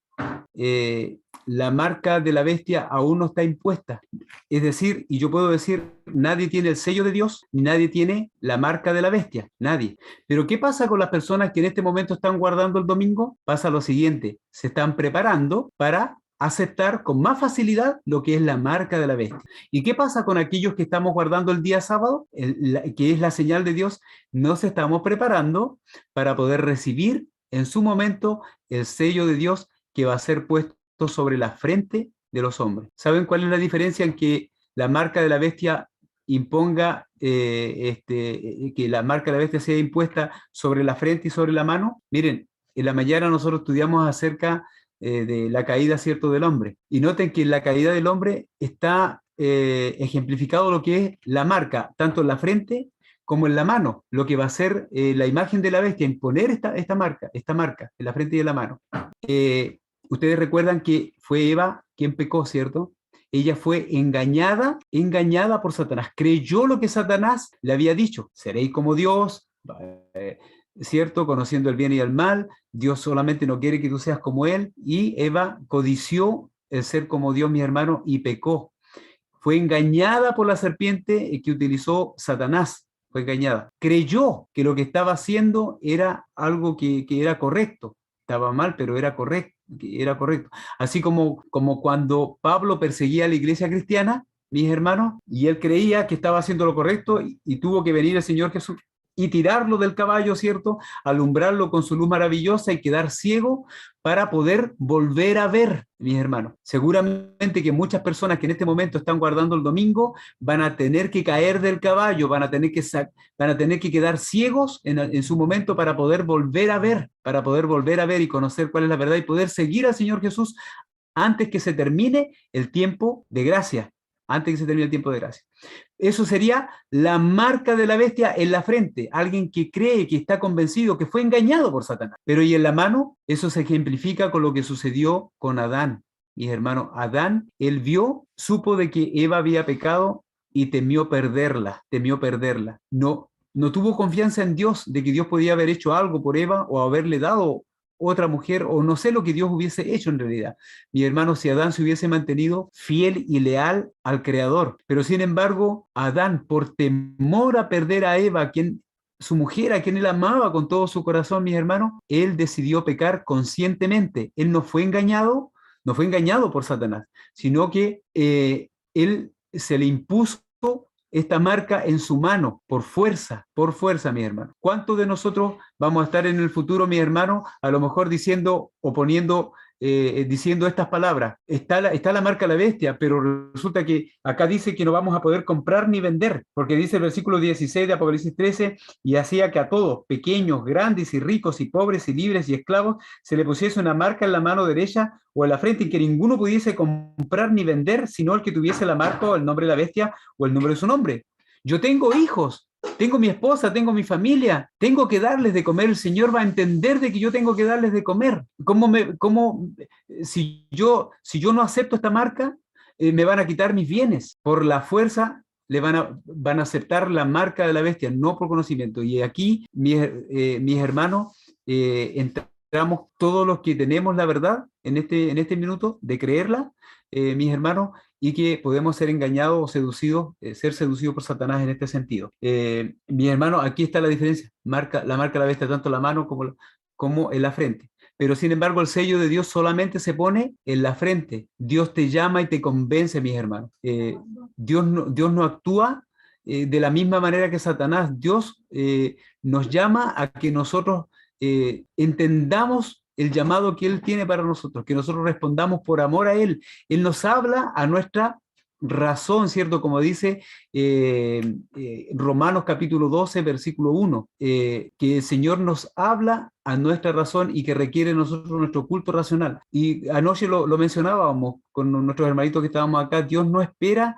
la marca de la bestia aún no está impuesta. Es decir, y yo puedo decir, nadie tiene el sello de Dios, ni nadie tiene la marca de la bestia, nadie. Pero ¿qué pasa con las personas que en este momento están guardando el domingo? Pasa lo siguiente, se están preparando para aceptar con más facilidad lo que es la marca de la bestia. ¿Y qué pasa con aquellos que estamos guardando el día sábado, que es la señal de Dios? Nos estamos preparando para poder recibir en su momento el sello de Dios que va a ser puesto sobre la frente de los hombres. ¿Saben cuál es la diferencia en que la marca de la bestia imponga, que la marca de la bestia sea impuesta sobre la frente y sobre la mano? Miren, en la mañana nosotros estudiamos acerca de la caída, ¿cierto?, del hombre. Y noten que en la caída del hombre está ejemplificado lo que es la marca, tanto en la frente como en la mano, lo que va a ser la imagen de la bestia, imponer esta marca en la frente y en la mano. Ustedes recuerdan que fue Eva quien pecó, ¿cierto? Ella fue engañada por Satanás. Creyó lo que Satanás le había dicho. Seréis como Dios, ¿cierto? Conociendo el bien y el mal. Dios solamente no quiere que tú seas como Él. Y Eva codició el ser como Dios, mi hermano, y pecó. Fue engañada por la serpiente que utilizó Satanás. Fue engañada. Creyó que lo que estaba haciendo era algo que era correcto. Estaba mal, pero era correcto. Así como cuando Pablo perseguía a la iglesia cristiana, mis hermanos, y él creía que estaba haciendo lo correcto y tuvo que venir el Señor Jesús y tirarlo del caballo, ¿cierto? Alumbrarlo con su luz maravillosa y quedar ciego para poder volver a ver, mis hermanos. Seguramente que muchas personas que en este momento están guardando el domingo van a tener que caer del caballo, van a tener que quedar ciegos en su momento para poder volver a ver y conocer cuál es la verdad y poder seguir al Señor Jesús antes que se termine el tiempo de gracia. Eso sería la marca de la bestia en la frente, alguien que cree, que está convencido, que fue engañado por Satanás. Pero y en la mano, eso se ejemplifica con lo que sucedió con Adán. Mis hermanos, Adán, él supo de que Eva había pecado y temió perderla. No tuvo confianza en Dios, de que Dios podía haber hecho algo por Eva o haberle dado otra mujer, o no sé lo que Dios hubiese hecho en realidad. Mi hermano, si Adán se hubiese mantenido fiel y leal al Creador, pero sin embargo, Adán, por temor a perder a Eva, su mujer, a quien él amaba con todo su corazón, mis hermanos, él decidió pecar conscientemente. Él no fue engañado por Satanás, sino que él se le impuso esta marca en su mano, por fuerza, mi hermano. ¿Cuántos de nosotros vamos a estar en el futuro, mi hermano, a lo mejor diciendo o poniendo, diciendo estas palabras? Está la marca de la bestia, pero resulta que acá dice que no vamos a poder comprar ni vender, porque dice el versículo 16 de Apocalipsis 13, y hacía que a todos, pequeños, grandes y ricos y pobres y libres y esclavos, se le pusiese una marca en la mano derecha o en la frente, y que ninguno pudiese comprar ni vender, sino el que tuviese la marca o el nombre de la bestia o el número de su nombre. Yo tengo hijos, tengo mi esposa, tengo mi familia, tengo que darles de comer. El Señor va a entender de que yo tengo que darles de comer. Si yo no acepto esta marca, me van a quitar mis bienes. Por la fuerza van a aceptar la marca de la bestia, no por conocimiento. Y aquí, mis hermanos, entramos todos los que tenemos la verdad en este minuto de creerla, mis hermanos, y que podemos ser engañados o seducidos, ser seducidos por Satanás en este sentido. Mis hermanos, aquí está la diferencia. La marca de la bestia, tanto en la mano como en la frente. Pero sin embargo, el sello de Dios solamente se pone en la frente. Dios te llama y te convence, mis hermanos. Dios no actúa de la misma manera que Satanás. Dios nos llama a que nosotros entendamos el llamado que Él tiene para nosotros, que nosotros respondamos por amor a Él. Él nos habla a nuestra razón, ¿cierto? Como dice Romanos capítulo 12, versículo 1, que el Señor nos habla a nuestra razón y que requiere de nosotros nuestro culto racional. Y anoche lo mencionábamos con nuestros hermanitos que estábamos acá, Dios no espera,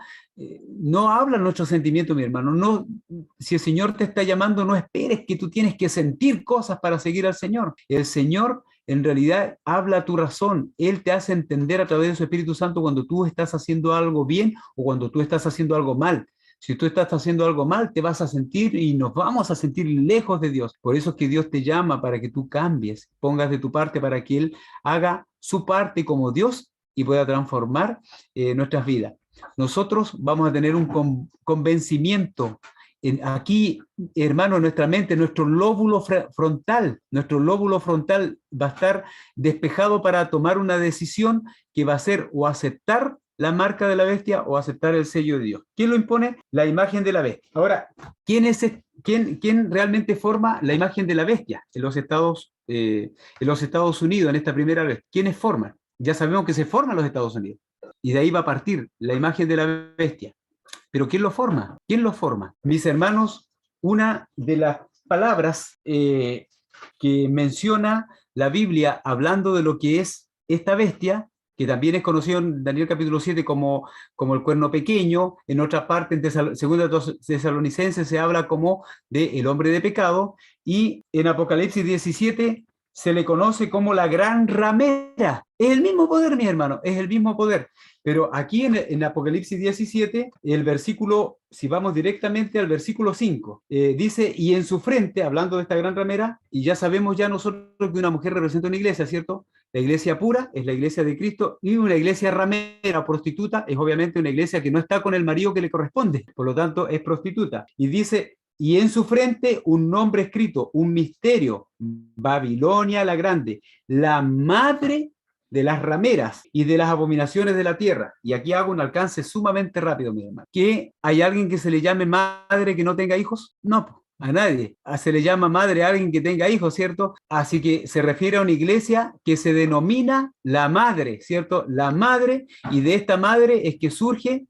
no habla nuestros sentimientos, mi hermano. No, si el Señor te está llamando, no esperes que tú tienes que sentir cosas para seguir al Señor. El Señor en realidad habla tu razón. Él te hace entender a través de su Espíritu Santo cuando tú estás haciendo algo bien o cuando tú estás haciendo algo mal. Si tú estás haciendo algo mal, te vas a sentir y nos vamos a sentir lejos de Dios. Por eso es que Dios te llama para que tú cambies, pongas de tu parte para que Él haga su parte como Dios y pueda transformar nuestras vidas. Nosotros vamos a tener un convencimiento aquí, hermano, en nuestra mente, nuestro lóbulo frontal va a estar despejado para tomar una decisión que va a ser o aceptar la marca de la bestia o aceptar el sello de Dios. ¿Quién lo impone? La imagen de la bestia. Ahora, ¿quién realmente forma la imagen de la bestia en los Estados Unidos, en esta primera vez? ¿Quiénes forman? Ya sabemos que se forman los Estados Unidos. Y de ahí va a partir la imagen de la bestia. Pero ¿quién lo forma? ¿Quién lo forma? Mis hermanos, una de las palabras que menciona la Biblia hablando de lo que es esta bestia, que también es conocido en Daniel capítulo 7 como el cuerno pequeño, en otra parte, en segunda Tesalonicenses se habla como de el hombre de pecado, y en Apocalipsis 17 se le conoce como la gran ramera. Es el mismo poder, mi hermano, es el mismo poder. Pero aquí en Apocalipsis 17, el versículo, si vamos directamente al versículo 5, dice, y en su frente, hablando de esta gran ramera, y ya sabemos ya nosotros que una mujer representa una iglesia, ¿cierto? La iglesia pura es la iglesia de Cristo, y una iglesia ramera, prostituta, es obviamente una iglesia que no está con el marido que le corresponde, por lo tanto es prostituta. Y dice, y en su frente un nombre escrito, un misterio, Babilonia la Grande, la madre de las rameras y de las abominaciones de la tierra. Y aquí hago un alcance sumamente rápido, mi hermano. ¿Que hay alguien que se le llame madre que no tenga hijos? No, a nadie. Se le llama madre a alguien que tenga hijos, ¿cierto? Así que se refiere a una iglesia que se denomina la madre, ¿cierto? La madre, y de esta madre es que surgen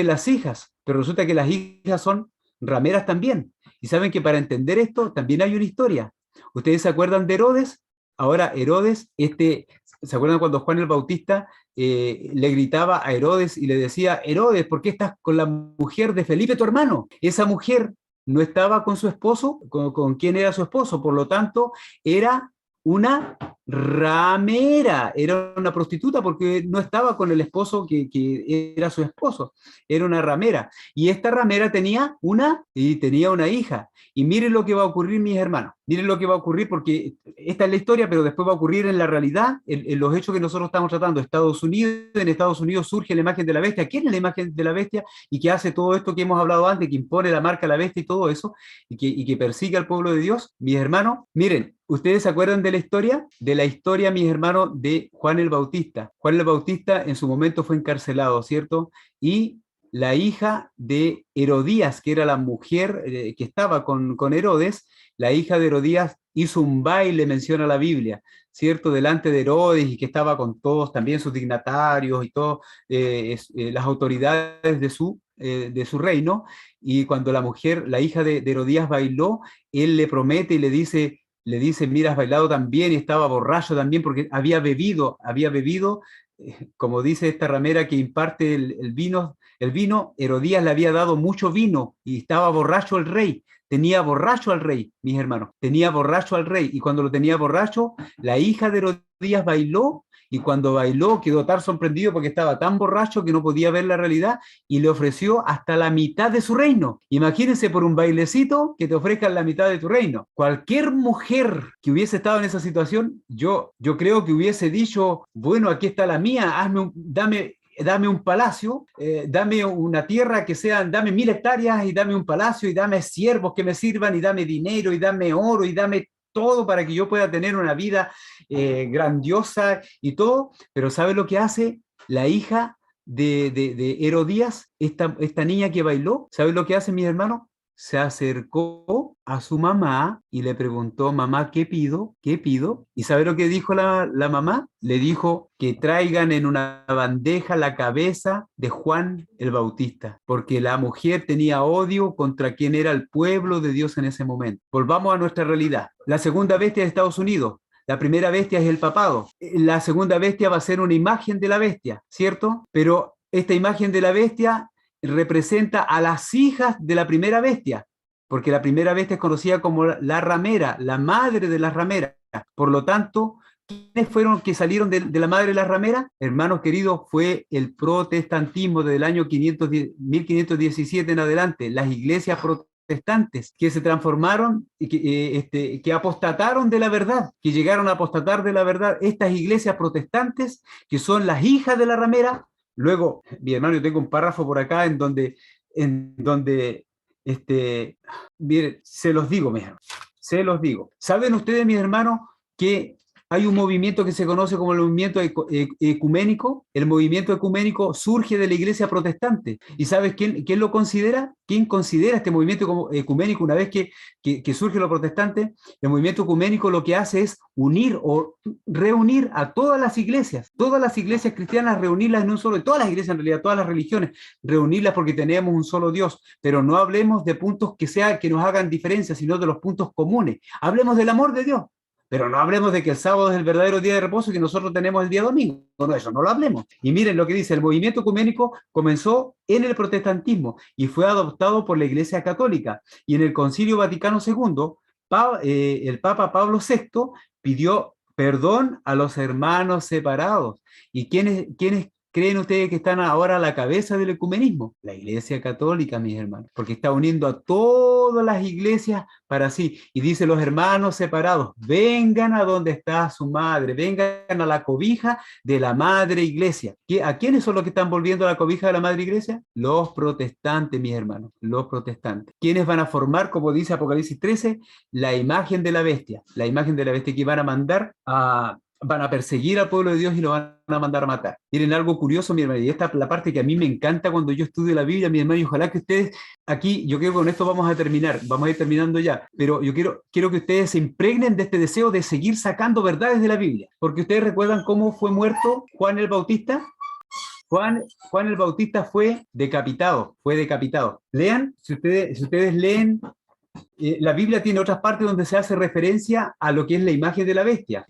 las hijas, pero resulta que las hijas son rameras también. Y saben que para entender esto también hay una historia. ¿Ustedes se acuerdan de Herodes? Ahora Herodes, ¿se acuerdan cuando Juan el Bautista le gritaba a Herodes y le decía, Herodes, ¿por qué estás con la mujer de Felipe, tu hermano? Esa mujer no estaba con su esposo, con quién era su esposo, por lo tanto, era una ramera, era una prostituta porque no estaba con el esposo que era su esposo, era una ramera. Y esta ramera tenía una hija. Y miren lo que va a ocurrir, mis hermanos. Miren lo que va a ocurrir, porque esta es la historia, pero después va a ocurrir en la realidad, en los hechos que nosotros estamos tratando. En Estados Unidos surge la imagen de la bestia. ¿Quién es la imagen de la bestia? Y que hace todo esto que hemos hablado antes, que impone la marca a la bestia y todo eso, y que persigue al pueblo de Dios. Mis hermanos, miren, ¿ustedes se acuerdan de la historia? De la historia, mis hermanos, de Juan el Bautista. Juan el Bautista en su momento fue encarcelado, ¿cierto? Y la hija de Herodías, que era la mujer que estaba con Herodes, la hija de Herodías hizo un baile, menciona la Biblia, ¿cierto? Delante de Herodes, y que estaba con todos, también sus dignatarios y todas las autoridades de su reino. Y cuando la hija de Herodías bailó, él le promete y le dice, mira, has bailado también, y estaba borracho también porque había bebido, como dice esta ramera que imparte el vino, Herodías le había dado mucho vino y estaba borracho el rey. Tenía borracho al rey, mis hermanos, tenía borracho al rey, y cuando lo tenía borracho, la hija de Herodías bailó, y cuando bailó quedó tan sorprendido porque estaba tan borracho que no podía ver la realidad, y le ofreció hasta la mitad de su reino. Imagínense, por un bailecito que te ofrezcan la mitad de tu reino. Cualquier mujer que hubiese estado en esa situación, yo creo que hubiese dicho, bueno, aquí está la mía, dame un palacio, dame una tierra que sean, dame 1000 hectáreas y dame un palacio y dame siervos que me sirvan y dame dinero y dame oro y dame todo para que yo pueda tener una vida grandiosa y todo. Pero ¿sabe lo que hace la hija de Herodías, esta niña que bailó? ¿Sabe lo que hace, mis hermanos? se acercó a su mamá y le preguntó, mamá, ¿qué pido? ¿Qué pido? ¿Y sabe lo que dijo la mamá? Le dijo que traigan en una bandeja la cabeza de Juan el Bautista, porque la mujer tenía odio contra quien era el pueblo de Dios en ese momento. Volvamos a nuestra realidad. La segunda bestia de Estados Unidos. La primera bestia es el papado. La segunda bestia va a ser una imagen de la bestia, ¿cierto? Pero esta imagen de la bestia representa a las hijas de la primera bestia, porque la primera bestia es conocida como la ramera, la madre de las rameras. Por lo tanto, ¿quiénes fueron que salieron de la madre de las rameras? Hermanos queridos, fue el protestantismo desde el año 1517 en adelante, las iglesias protestantes que se transformaron y que apostataron de la verdad, que llegaron a apostatar de la verdad. Estas iglesias protestantes, que son las hijas de la ramera. Luego, mi hermano, yo tengo un párrafo por acá en donde miren, se los digo, mis hermanos, se los digo. ¿Saben ustedes, mis hermanos, que hay un movimiento que se conoce como el movimiento ecuménico? El movimiento ecuménico surge de la iglesia protestante. ¿Y sabes quién lo considera? ¿Quién considera este movimiento como ecuménico una vez que surge lo protestante? El movimiento ecuménico lo que hace es unir o reunir a todas las iglesias cristianas, reunirlas en un solo, todas las iglesias en realidad, todas las religiones, reunirlas porque tenemos un solo Dios, pero no hablemos de puntos que nos hagan diferencia, sino de los puntos comunes. Hablemos del amor de Dios. Pero no hablemos de que el sábado es el verdadero día de reposo y que nosotros tenemos el día domingo. No, eso no lo hablemos. Y miren lo que dice, el movimiento ecuménico comenzó en el protestantismo y fue adoptado por la Iglesia Católica. Y en el Concilio Vaticano II, el Papa Pablo VI pidió perdón a los hermanos separados. ¿Y quiénes creen ustedes que están ahora a la cabeza del ecumenismo? La Iglesia Católica, mis hermanos, porque está uniendo a todas las iglesias para sí. Y dice, los hermanos separados, vengan a donde está su madre, vengan a la cobija de la madre iglesia. ¿A quiénes son los que están volviendo a la cobija de la madre iglesia? Los protestantes, mis hermanos, los protestantes. ¿Quiénes van a formar, como dice Apocalipsis 13, la imagen de la bestia que van a mandar van a perseguir al pueblo de Dios y lo van a mandar a matar? Miren algo curioso, mi hermano, y esta es la parte que a mí me encanta cuando yo estudio la Biblia, mi hermano, y ojalá que ustedes, aquí, yo creo que con esto vamos a ir terminando ya, pero yo quiero que ustedes se impregnen de este deseo de seguir sacando verdades de la Biblia, porque ustedes recuerdan cómo fue muerto Juan el Bautista. Juan el Bautista fue decapitado. Lean, si ustedes leen, la Biblia tiene otras partes donde se hace referencia a lo que es la imagen de la bestia.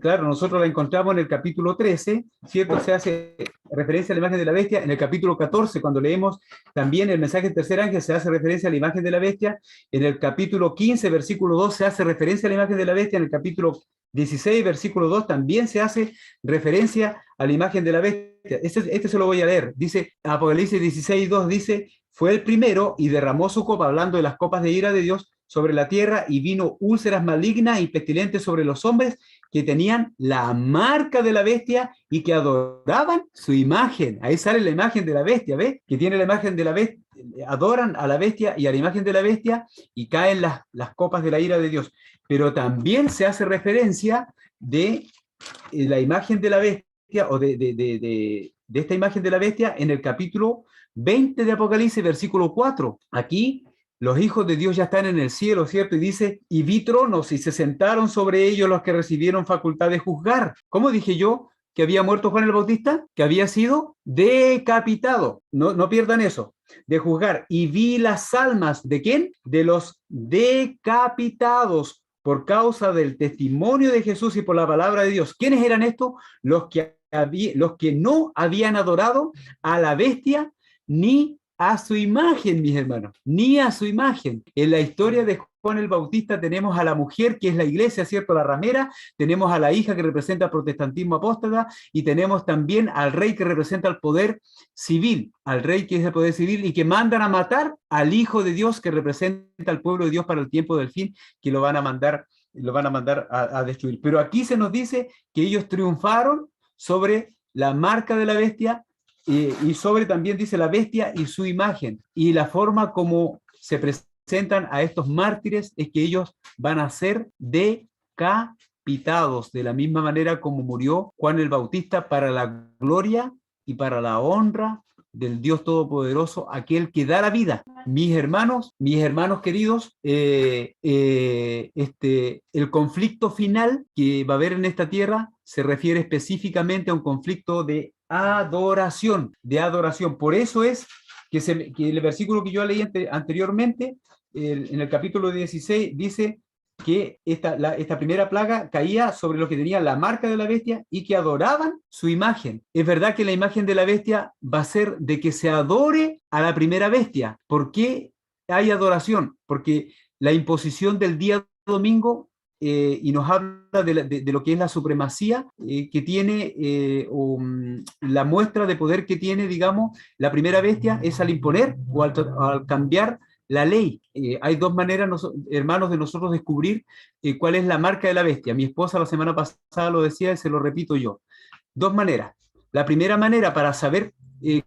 Claro, nosotros la encontramos en el capítulo 13, ¿cierto? Se hace referencia a la imagen de la bestia. En el capítulo 14, cuando leemos también el mensaje del tercer ángel, se hace referencia a la imagen de la bestia. En el capítulo 15, versículo 2, se hace referencia a la imagen de la bestia. En el capítulo 16, versículo 2, también se hace referencia a la imagen de la bestia. Este se lo voy a leer. Dice, Apocalipsis 16, 2 dice, fue el primero y derramó su copa, hablando de las copas de ira de Dios, sobre la tierra, y vino úlceras malignas y pestilentes sobre los hombres que tenían la marca de la bestia y que adoraban su imagen. Ahí sale la imagen de la bestia, ¿ves? Que tiene la imagen de la bestia, adoran a la bestia y a la imagen de la bestia y caen las copas de la ira de Dios. Pero también se hace referencia de la imagen de la bestia o de esta imagen de la bestia en el capítulo 20 de Apocalipsis, versículo 4. Aquí los hijos de Dios ya están en el cielo, ¿cierto? Y dice, y vi tronos y se sentaron sobre ellos los que recibieron facultad de juzgar. ¿Cómo dije yo que había muerto Juan el Bautista? Que había sido decapitado. No pierdan eso. De juzgar. Y vi las almas, ¿de quién? De los decapitados por causa del testimonio de Jesús y por la palabra de Dios. ¿Quiénes eran estos? Los que no habían adorado a la bestia ni a su imagen, mis hermanos, ni a su imagen. En la historia de Juan el Bautista tenemos a la mujer, que es la iglesia, ¿cierto? La ramera, tenemos a la hija que representa el protestantismo apóstata, y tenemos también al rey que representa el poder civil, al rey que es el poder civil, y que mandan a matar al Hijo de Dios que representa al pueblo de Dios para el tiempo del fin, que lo van a mandar a destruir. Pero aquí se nos dice que ellos triunfaron sobre la marca de la bestia, y sobre también dice la bestia y su imagen, y la forma como se presentan a estos mártires es que ellos van a ser decapitados de la misma manera como murió Juan el Bautista, para la gloria y para la honra del Dios Todopoderoso, aquel que da la vida. Mis hermanos queridos, el conflicto final que va a haber en esta tierra se refiere específicamente a un conflicto de adoración, Por eso es que el versículo que yo leí anteriormente, en el capítulo 16, dice que esta primera plaga caía sobre los que tenían la marca de la bestia y que adoraban su imagen. Es verdad que la imagen de la bestia va a ser de que se adore a la primera bestia. ¿Por qué hay adoración? Porque la imposición del día domingo y nos habla de lo que es la supremacía que tiene, la muestra de poder que tiene, digamos, la primera bestia es al imponer o al cambiar la ley. Hay dos maneras, hermanos, de nosotros descubrir cuál es la marca de la bestia. Mi esposa la semana pasada lo decía y se lo repito yo. Dos maneras. La primera manera para saber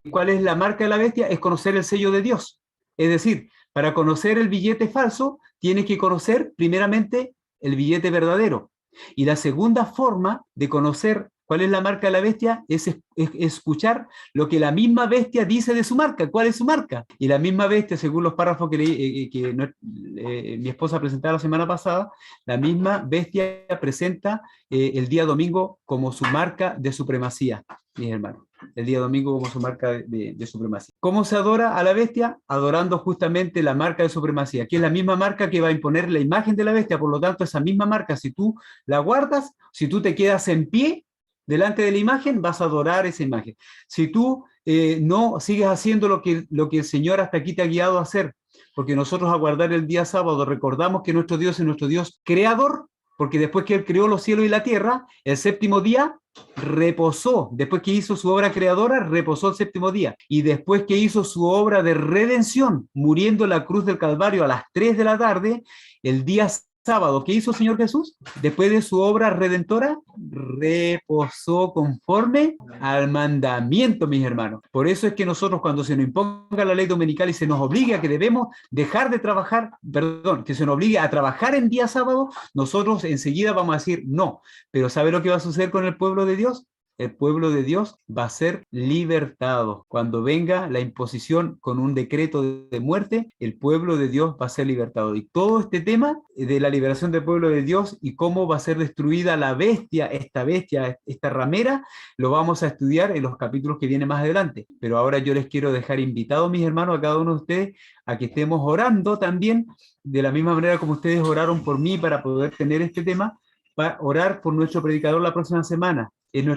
cuál es la marca de la bestia es conocer el sello de Dios. Es decir, para conocer el billete falso, tienes que conocer primeramente el billete verdadero. Y la segunda forma de conocer cuál es la marca de la bestia es escuchar lo que la misma bestia dice de su marca. ¿Cuál es su marca? Y la misma bestia, según los párrafos que leí, mi esposa presentaba la semana pasada, la misma bestia presenta el día domingo como su marca de supremacía, mis hermanos. El día domingo como su marca de supremacía. ¿Cómo se adora a la bestia? Adorando justamente la marca de supremacía, que es la misma marca que va a imponer la imagen de la bestia. Por lo tanto, esa misma marca, si tú la guardas, si tú te quedas en pie delante de la imagen, vas a adorar esa imagen. Si tú no sigues haciendo lo que el Señor hasta aquí te ha guiado a hacer, porque nosotros a guardar el día sábado recordamos que nuestro Dios es nuestro Dios creador, porque después que Él creó los cielos y la tierra, el séptimo día reposó. Después que hizo su obra creadora, reposó el séptimo día. Y después que hizo su obra de redención, muriendo en la cruz del Calvario a las 3 de la tarde, el día sábado, ¿qué hizo el Señor Jesús? Después de su obra redentora, reposó conforme al mandamiento, mis hermanos. Por eso es que nosotros, cuando se nos imponga la ley dominical y se nos obligue a que debemos dejar de trabajar, que se nos obligue a trabajar en día sábado, nosotros enseguida vamos a decir no. Pero ¿sabe lo que va a suceder con el pueblo de Dios? El pueblo de Dios va a ser libertado. Cuando venga la imposición con un decreto de muerte, el pueblo de Dios va a ser libertado. Y todo este tema de la liberación del pueblo de Dios y cómo va a ser destruida la bestia, esta ramera, lo vamos a estudiar en los capítulos que vienen más adelante. Pero ahora yo les quiero dejar invitados, mis hermanos, a cada uno de ustedes, a que estemos orando también, de la misma manera como ustedes oraron por mí para poder tener este tema, para orar por nuestro predicador la próxima semana. Es un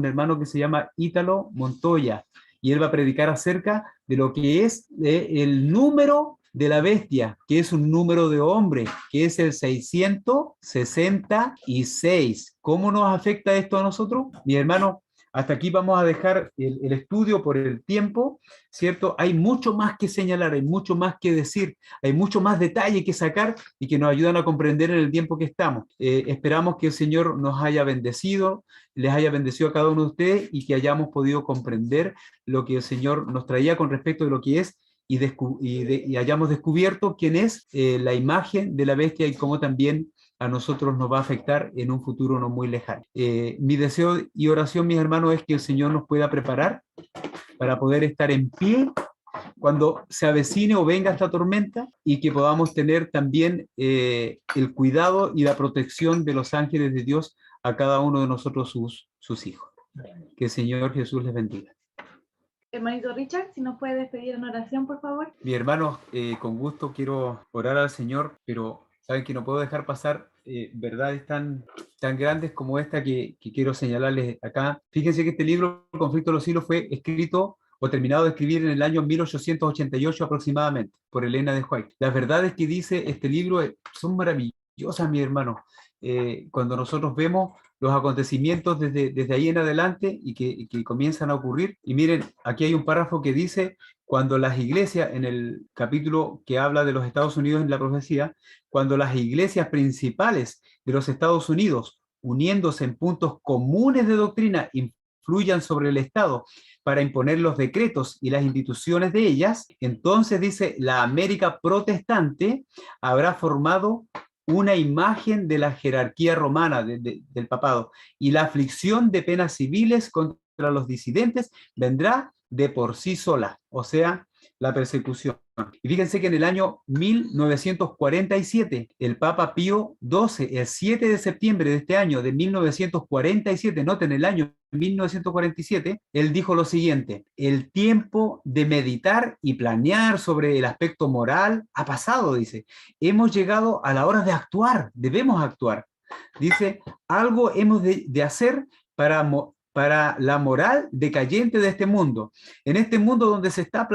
hermano que se llama Ítalo Montoya, y él va a predicar acerca de lo que es el número de la bestia, que es un número de hombre, que es el 666. ¿Cómo nos afecta esto a nosotros? Mi hermano, hasta aquí vamos a dejar el estudio por el tiempo, ¿cierto? Hay mucho más que señalar, hay mucho más que decir, hay mucho más detalle que sacar y que nos ayudan a comprender en el tiempo que estamos. Esperamos que el Señor nos haya bendecido, les haya bendecido a cada uno de ustedes y que hayamos podido comprender lo que el Señor nos traía con respecto de lo que es y hayamos descubierto quién es la imagen de la bestia y cómo también a nosotros nos va a afectar en un futuro no muy lejano. Mi deseo y oración, mis hermanos, es que el Señor nos pueda preparar para poder estar en pie cuando se avecine o venga esta tormenta y que podamos tener también el cuidado y la protección de los ángeles de Dios a cada uno de nosotros, sus hijos. Que el Señor Jesús les bendiga. Hermanito Richard, si nos puede despedir en oración, por favor. Mi hermano, con gusto quiero orar al Señor, pero saben que no puedo dejar pasar verdades tan grandes como esta que quiero señalarles acá. Fíjense que este libro, El conflicto de los siglos, fue escrito o terminado de escribir en el año 1888 aproximadamente, por Elena de White. Las verdades que dice este libro son maravillosas, mi hermano. Cuando nosotros vemos los acontecimientos desde ahí en adelante y que comienzan a ocurrir. Y miren, aquí hay un párrafo que dice, cuando las iglesias, en el capítulo que habla de los Estados Unidos en la profecía, cuando las iglesias principales de los Estados Unidos, uniéndose en puntos comunes de doctrina, influyan sobre el Estado para imponer los decretos y las instituciones de ellas, entonces dice, la América protestante habrá formado una imagen de la jerarquía romana del papado, y la aflicción de penas civiles contra los disidentes vendrá de por sí sola, o sea, la persecución. Y fíjense que en el año 1947, el Papa Pío XII, el 7 de septiembre de este año, de 1947, noten el año 1947, él dijo lo siguiente: el tiempo de meditar y planear sobre el aspecto moral ha pasado, dice. Hemos llegado a la hora de actuar, debemos actuar. Dice, algo hemos de hacer para la moral decayente de este mundo. En este mundo donde se está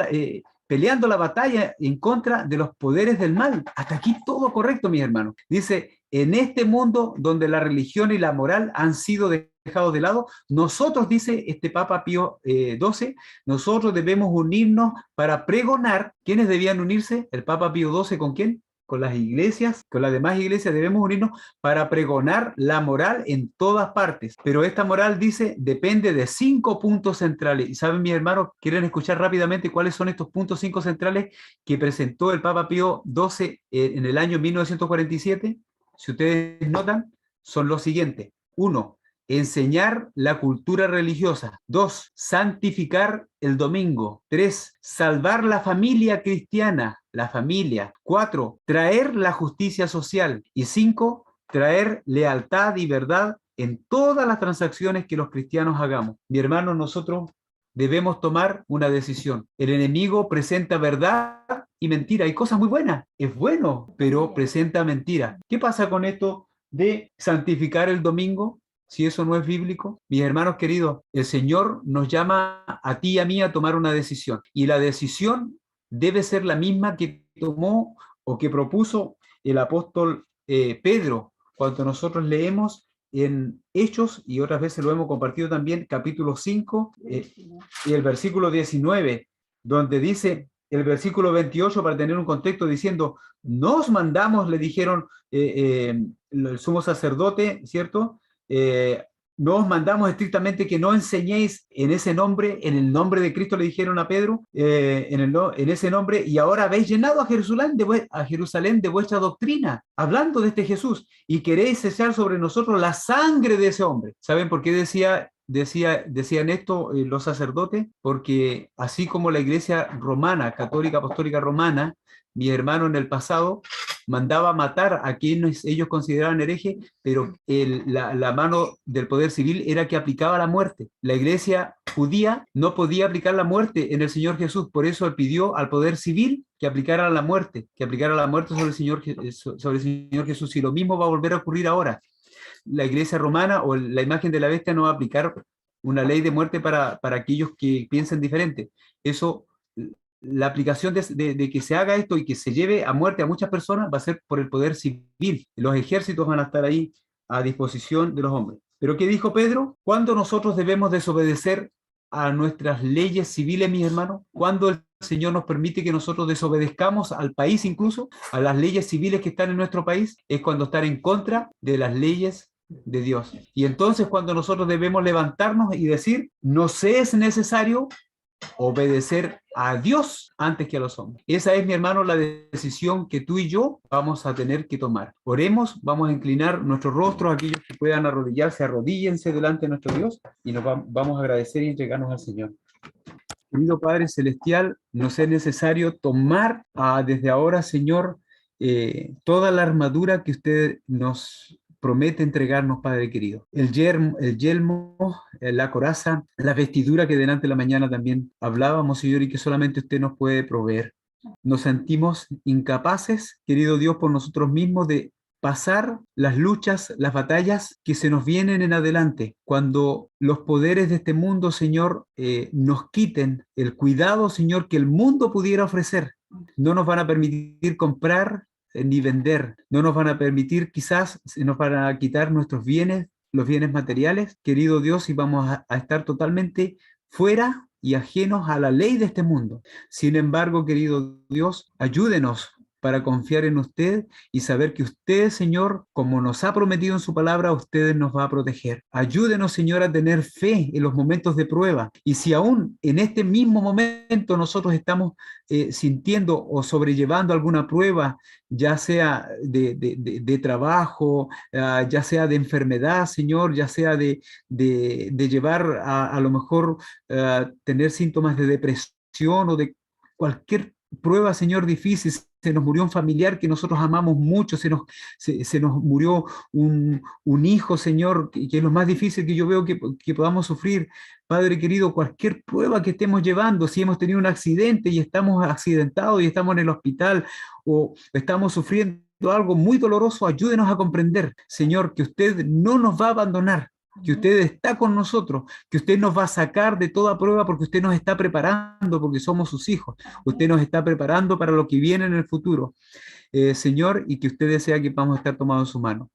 peleando la batalla en contra de los poderes del mal. Hasta aquí todo correcto, mis hermanos. Dice, en este mundo donde la religión y la moral han sido dejados de lado, nosotros, dice este Papa Pío XII, nosotros debemos unirnos para pregonar. ¿Quiénes debían unirse? El Papa Pío XII, ¿con quién? Con las iglesias, con las demás iglesias debemos unirnos para pregonar la moral en todas partes. Pero esta moral, dice, depende de 5 puntos centrales. Y saben, mis hermanos, ¿quieren escuchar rápidamente cuáles son estos puntos 5 centrales que presentó el Papa Pío XII en el año 1947? Si ustedes notan, son los siguientes. 1. Enseñar la cultura religiosa. 2. Santificar el domingo. 3. Salvar la familia cristiana, la familia. 4. Traer la justicia social. Y 5. Traer lealtad y verdad en todas las transacciones que los cristianos hagamos. Mi hermano, nosotros debemos tomar una decisión. El enemigo presenta verdad y mentira. Hay cosas muy buenas. Es bueno, pero presenta mentira. ¿Qué pasa con esto de santificar el domingo? Si eso no es bíblico, mis hermanos queridos, el Señor nos llama a ti y a mí a tomar una decisión. Y la decisión debe ser la misma que tomó o que propuso el apóstol Pedro, cuando nosotros leemos en Hechos, y otras veces lo hemos compartido también, capítulo 5 y el versículo 19, donde dice el versículo 28, para tener un contexto, diciendo, nos mandamos, le dijeron el sumo sacerdote, ¿cierto? No os mandamos estrictamente que no enseñéis en ese nombre, en el nombre de Cristo le dijeron a Pedro, en ese nombre, y ahora habéis llenado a Jerusalén de vuestra doctrina, hablando de este Jesús, y queréis cesar sobre nosotros la sangre de ese hombre. ¿Saben por qué decían esto los sacerdotes? Porque así como la iglesia romana, católica, apostólica romana, mi hermano en el pasado mandaba matar a quienes ellos consideraban herejes, pero la mano del poder civil era que aplicaba la muerte. La iglesia judía no podía aplicar la muerte en el Señor Jesús, por eso pidió al poder civil que aplicara la muerte sobre el Señor Jesús, y lo mismo va a volver a ocurrir ahora. La iglesia romana o la imagen de la bestia no va a aplicar una ley de muerte para aquellos que piensen diferente. Eso, la aplicación de que se haga esto y que se lleve a muerte a muchas personas va a ser por el poder civil. Los ejércitos van a estar ahí a disposición de los hombres. ¿Pero qué dijo Pedro? ¿Cuándo nosotros debemos desobedecer a nuestras leyes civiles, mis hermanos? ¿Cuándo el Señor nos permite que nosotros desobedezcamos al país, incluso a las leyes civiles que están en nuestro país? Es cuando están en contra de las leyes de Dios. Y entonces cuando nosotros debemos levantarnos y decir, nos es necesario obedecer a Dios antes que a los hombres. Esa es, mi hermano, la decisión que tú y yo vamos a tener que tomar. Oremos, vamos a inclinar nuestros rostros, aquellos que puedan arrodillarse, arrodíllense delante de nuestro Dios y nos vamos a agradecer y entregarnos al Señor. Querido Padre Celestial, nos es necesario tomar desde ahora, Señor, toda la armadura que usted nos promete entregarnos, Padre querido. El yelmo, la coraza, la vestidura que delante de la mañana también hablábamos, Señor, y que solamente usted nos puede proveer. Nos sentimos incapaces, querido Dios, por nosotros mismos de pasar las luchas, las batallas que se nos vienen en adelante. Cuando los poderes de este mundo, Señor, nos quiten el cuidado, Señor, que el mundo pudiera ofrecer. No nos van a permitir comprar ni vender, no nos van a permitir, quizás nos van a quitar nuestros bienes, los bienes materiales, querido Dios, y vamos a estar totalmente fuera y ajenos a la ley de este mundo. Sin embargo, querido Dios, ayúdenos para confiar en usted y saber que usted, Señor, como nos ha prometido en su palabra, usted nos va a proteger. Ayúdenos, Señor, a tener fe en los momentos de prueba. Y si aún en este mismo momento nosotros estamos sintiendo o sobrellevando alguna prueba, ya sea de trabajo, ya sea de enfermedad, Señor, ya sea de llevar a lo mejor tener síntomas de depresión o de cualquier prueba, Señor, difícil. Se nos murió un familiar que nosotros amamos mucho, se nos murió un hijo, Señor, que es lo más difícil que yo veo que podamos sufrir. Padre querido, cualquier prueba que estemos llevando, si hemos tenido un accidente y estamos accidentados y estamos en el hospital o estamos sufriendo algo muy doloroso, ayúdenos a comprender, Señor, que usted no nos va a abandonar, que usted está con nosotros, que usted nos va a sacar de toda prueba porque usted nos está preparando, porque somos sus hijos. Usted nos está preparando para lo que viene en el futuro, Señor, y que usted desea que vamos a estar tomados en su mano.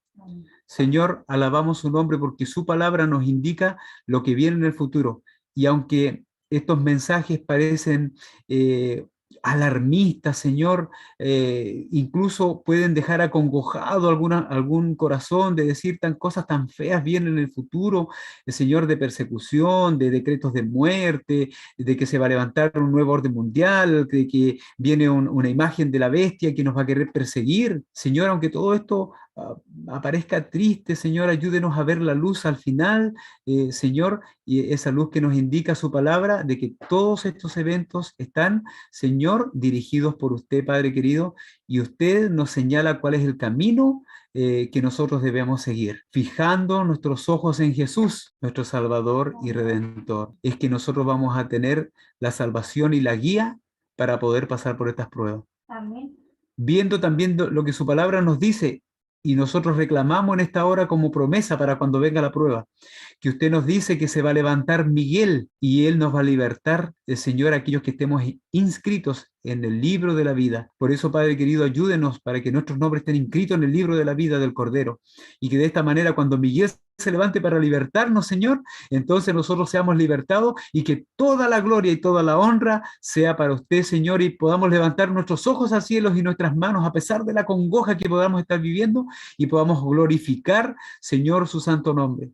Señor, alabamos su nombre porque su palabra nos indica lo que viene en el futuro. Y aunque estos mensajes parecen alarmistas, Señor, incluso pueden dejar acongojado algún corazón de decir tan cosas tan feas vienen en el futuro, Señor, de persecución, de decretos de muerte, de que se va a levantar un nuevo orden mundial, de que viene una imagen de la bestia que nos va a querer perseguir. Señor, aunque todo esto aparezca triste, Señor, ayúdenos a ver la luz al final, Señor, y esa luz que nos indica su palabra, de que todos estos eventos están, Señor, dirigidos por usted, Padre querido, y usted nos señala cuál es el camino que nosotros debemos seguir, fijando nuestros ojos en Jesús, nuestro Salvador y Redentor. Es que nosotros vamos a tener la salvación y la guía para poder pasar por estas pruebas. Amén. Viendo también lo que su palabra nos dice, y nosotros reclamamos en esta hora como promesa para cuando venga la prueba, que usted nos dice que se va a levantar Miguel y él nos va a libertar, el Señor, a aquellos que estemos inscritos en el libro de la vida. Por eso, Padre querido, ayúdenos para que nuestros nombres estén inscritos en el libro de la vida del Cordero, y que de esta manera cuando Miguel se levante para libertarnos, Señor, entonces nosotros seamos libertados y que toda la gloria y toda la honra sea para usted, Señor, y podamos levantar nuestros ojos al cielo y nuestras manos a pesar de la congoja que podamos estar viviendo y podamos glorificar, Señor, su santo nombre.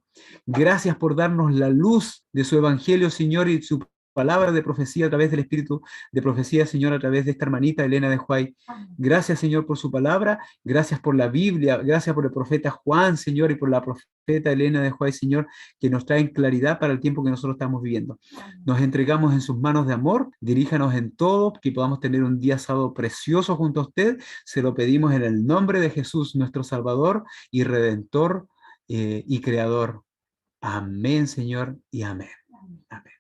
Gracias por darnos la luz de su evangelio, Señor, y su palabra de profecía a través del Espíritu de profecía, Señor, a través de esta hermanita Elena de Huay. Gracias, Señor, por su palabra, gracias por la Biblia, gracias por el profeta Juan, Señor, y por la profeta Elena de Huay, Señor, que nos traen claridad para el tiempo que nosotros estamos viviendo. Nos entregamos en sus manos de amor, diríjanos en todo, que podamos tener un día sábado precioso junto a usted. Se lo pedimos en el nombre de Jesús, nuestro Salvador y Redentor y Creador. Amén, Señor, y amén. Amén.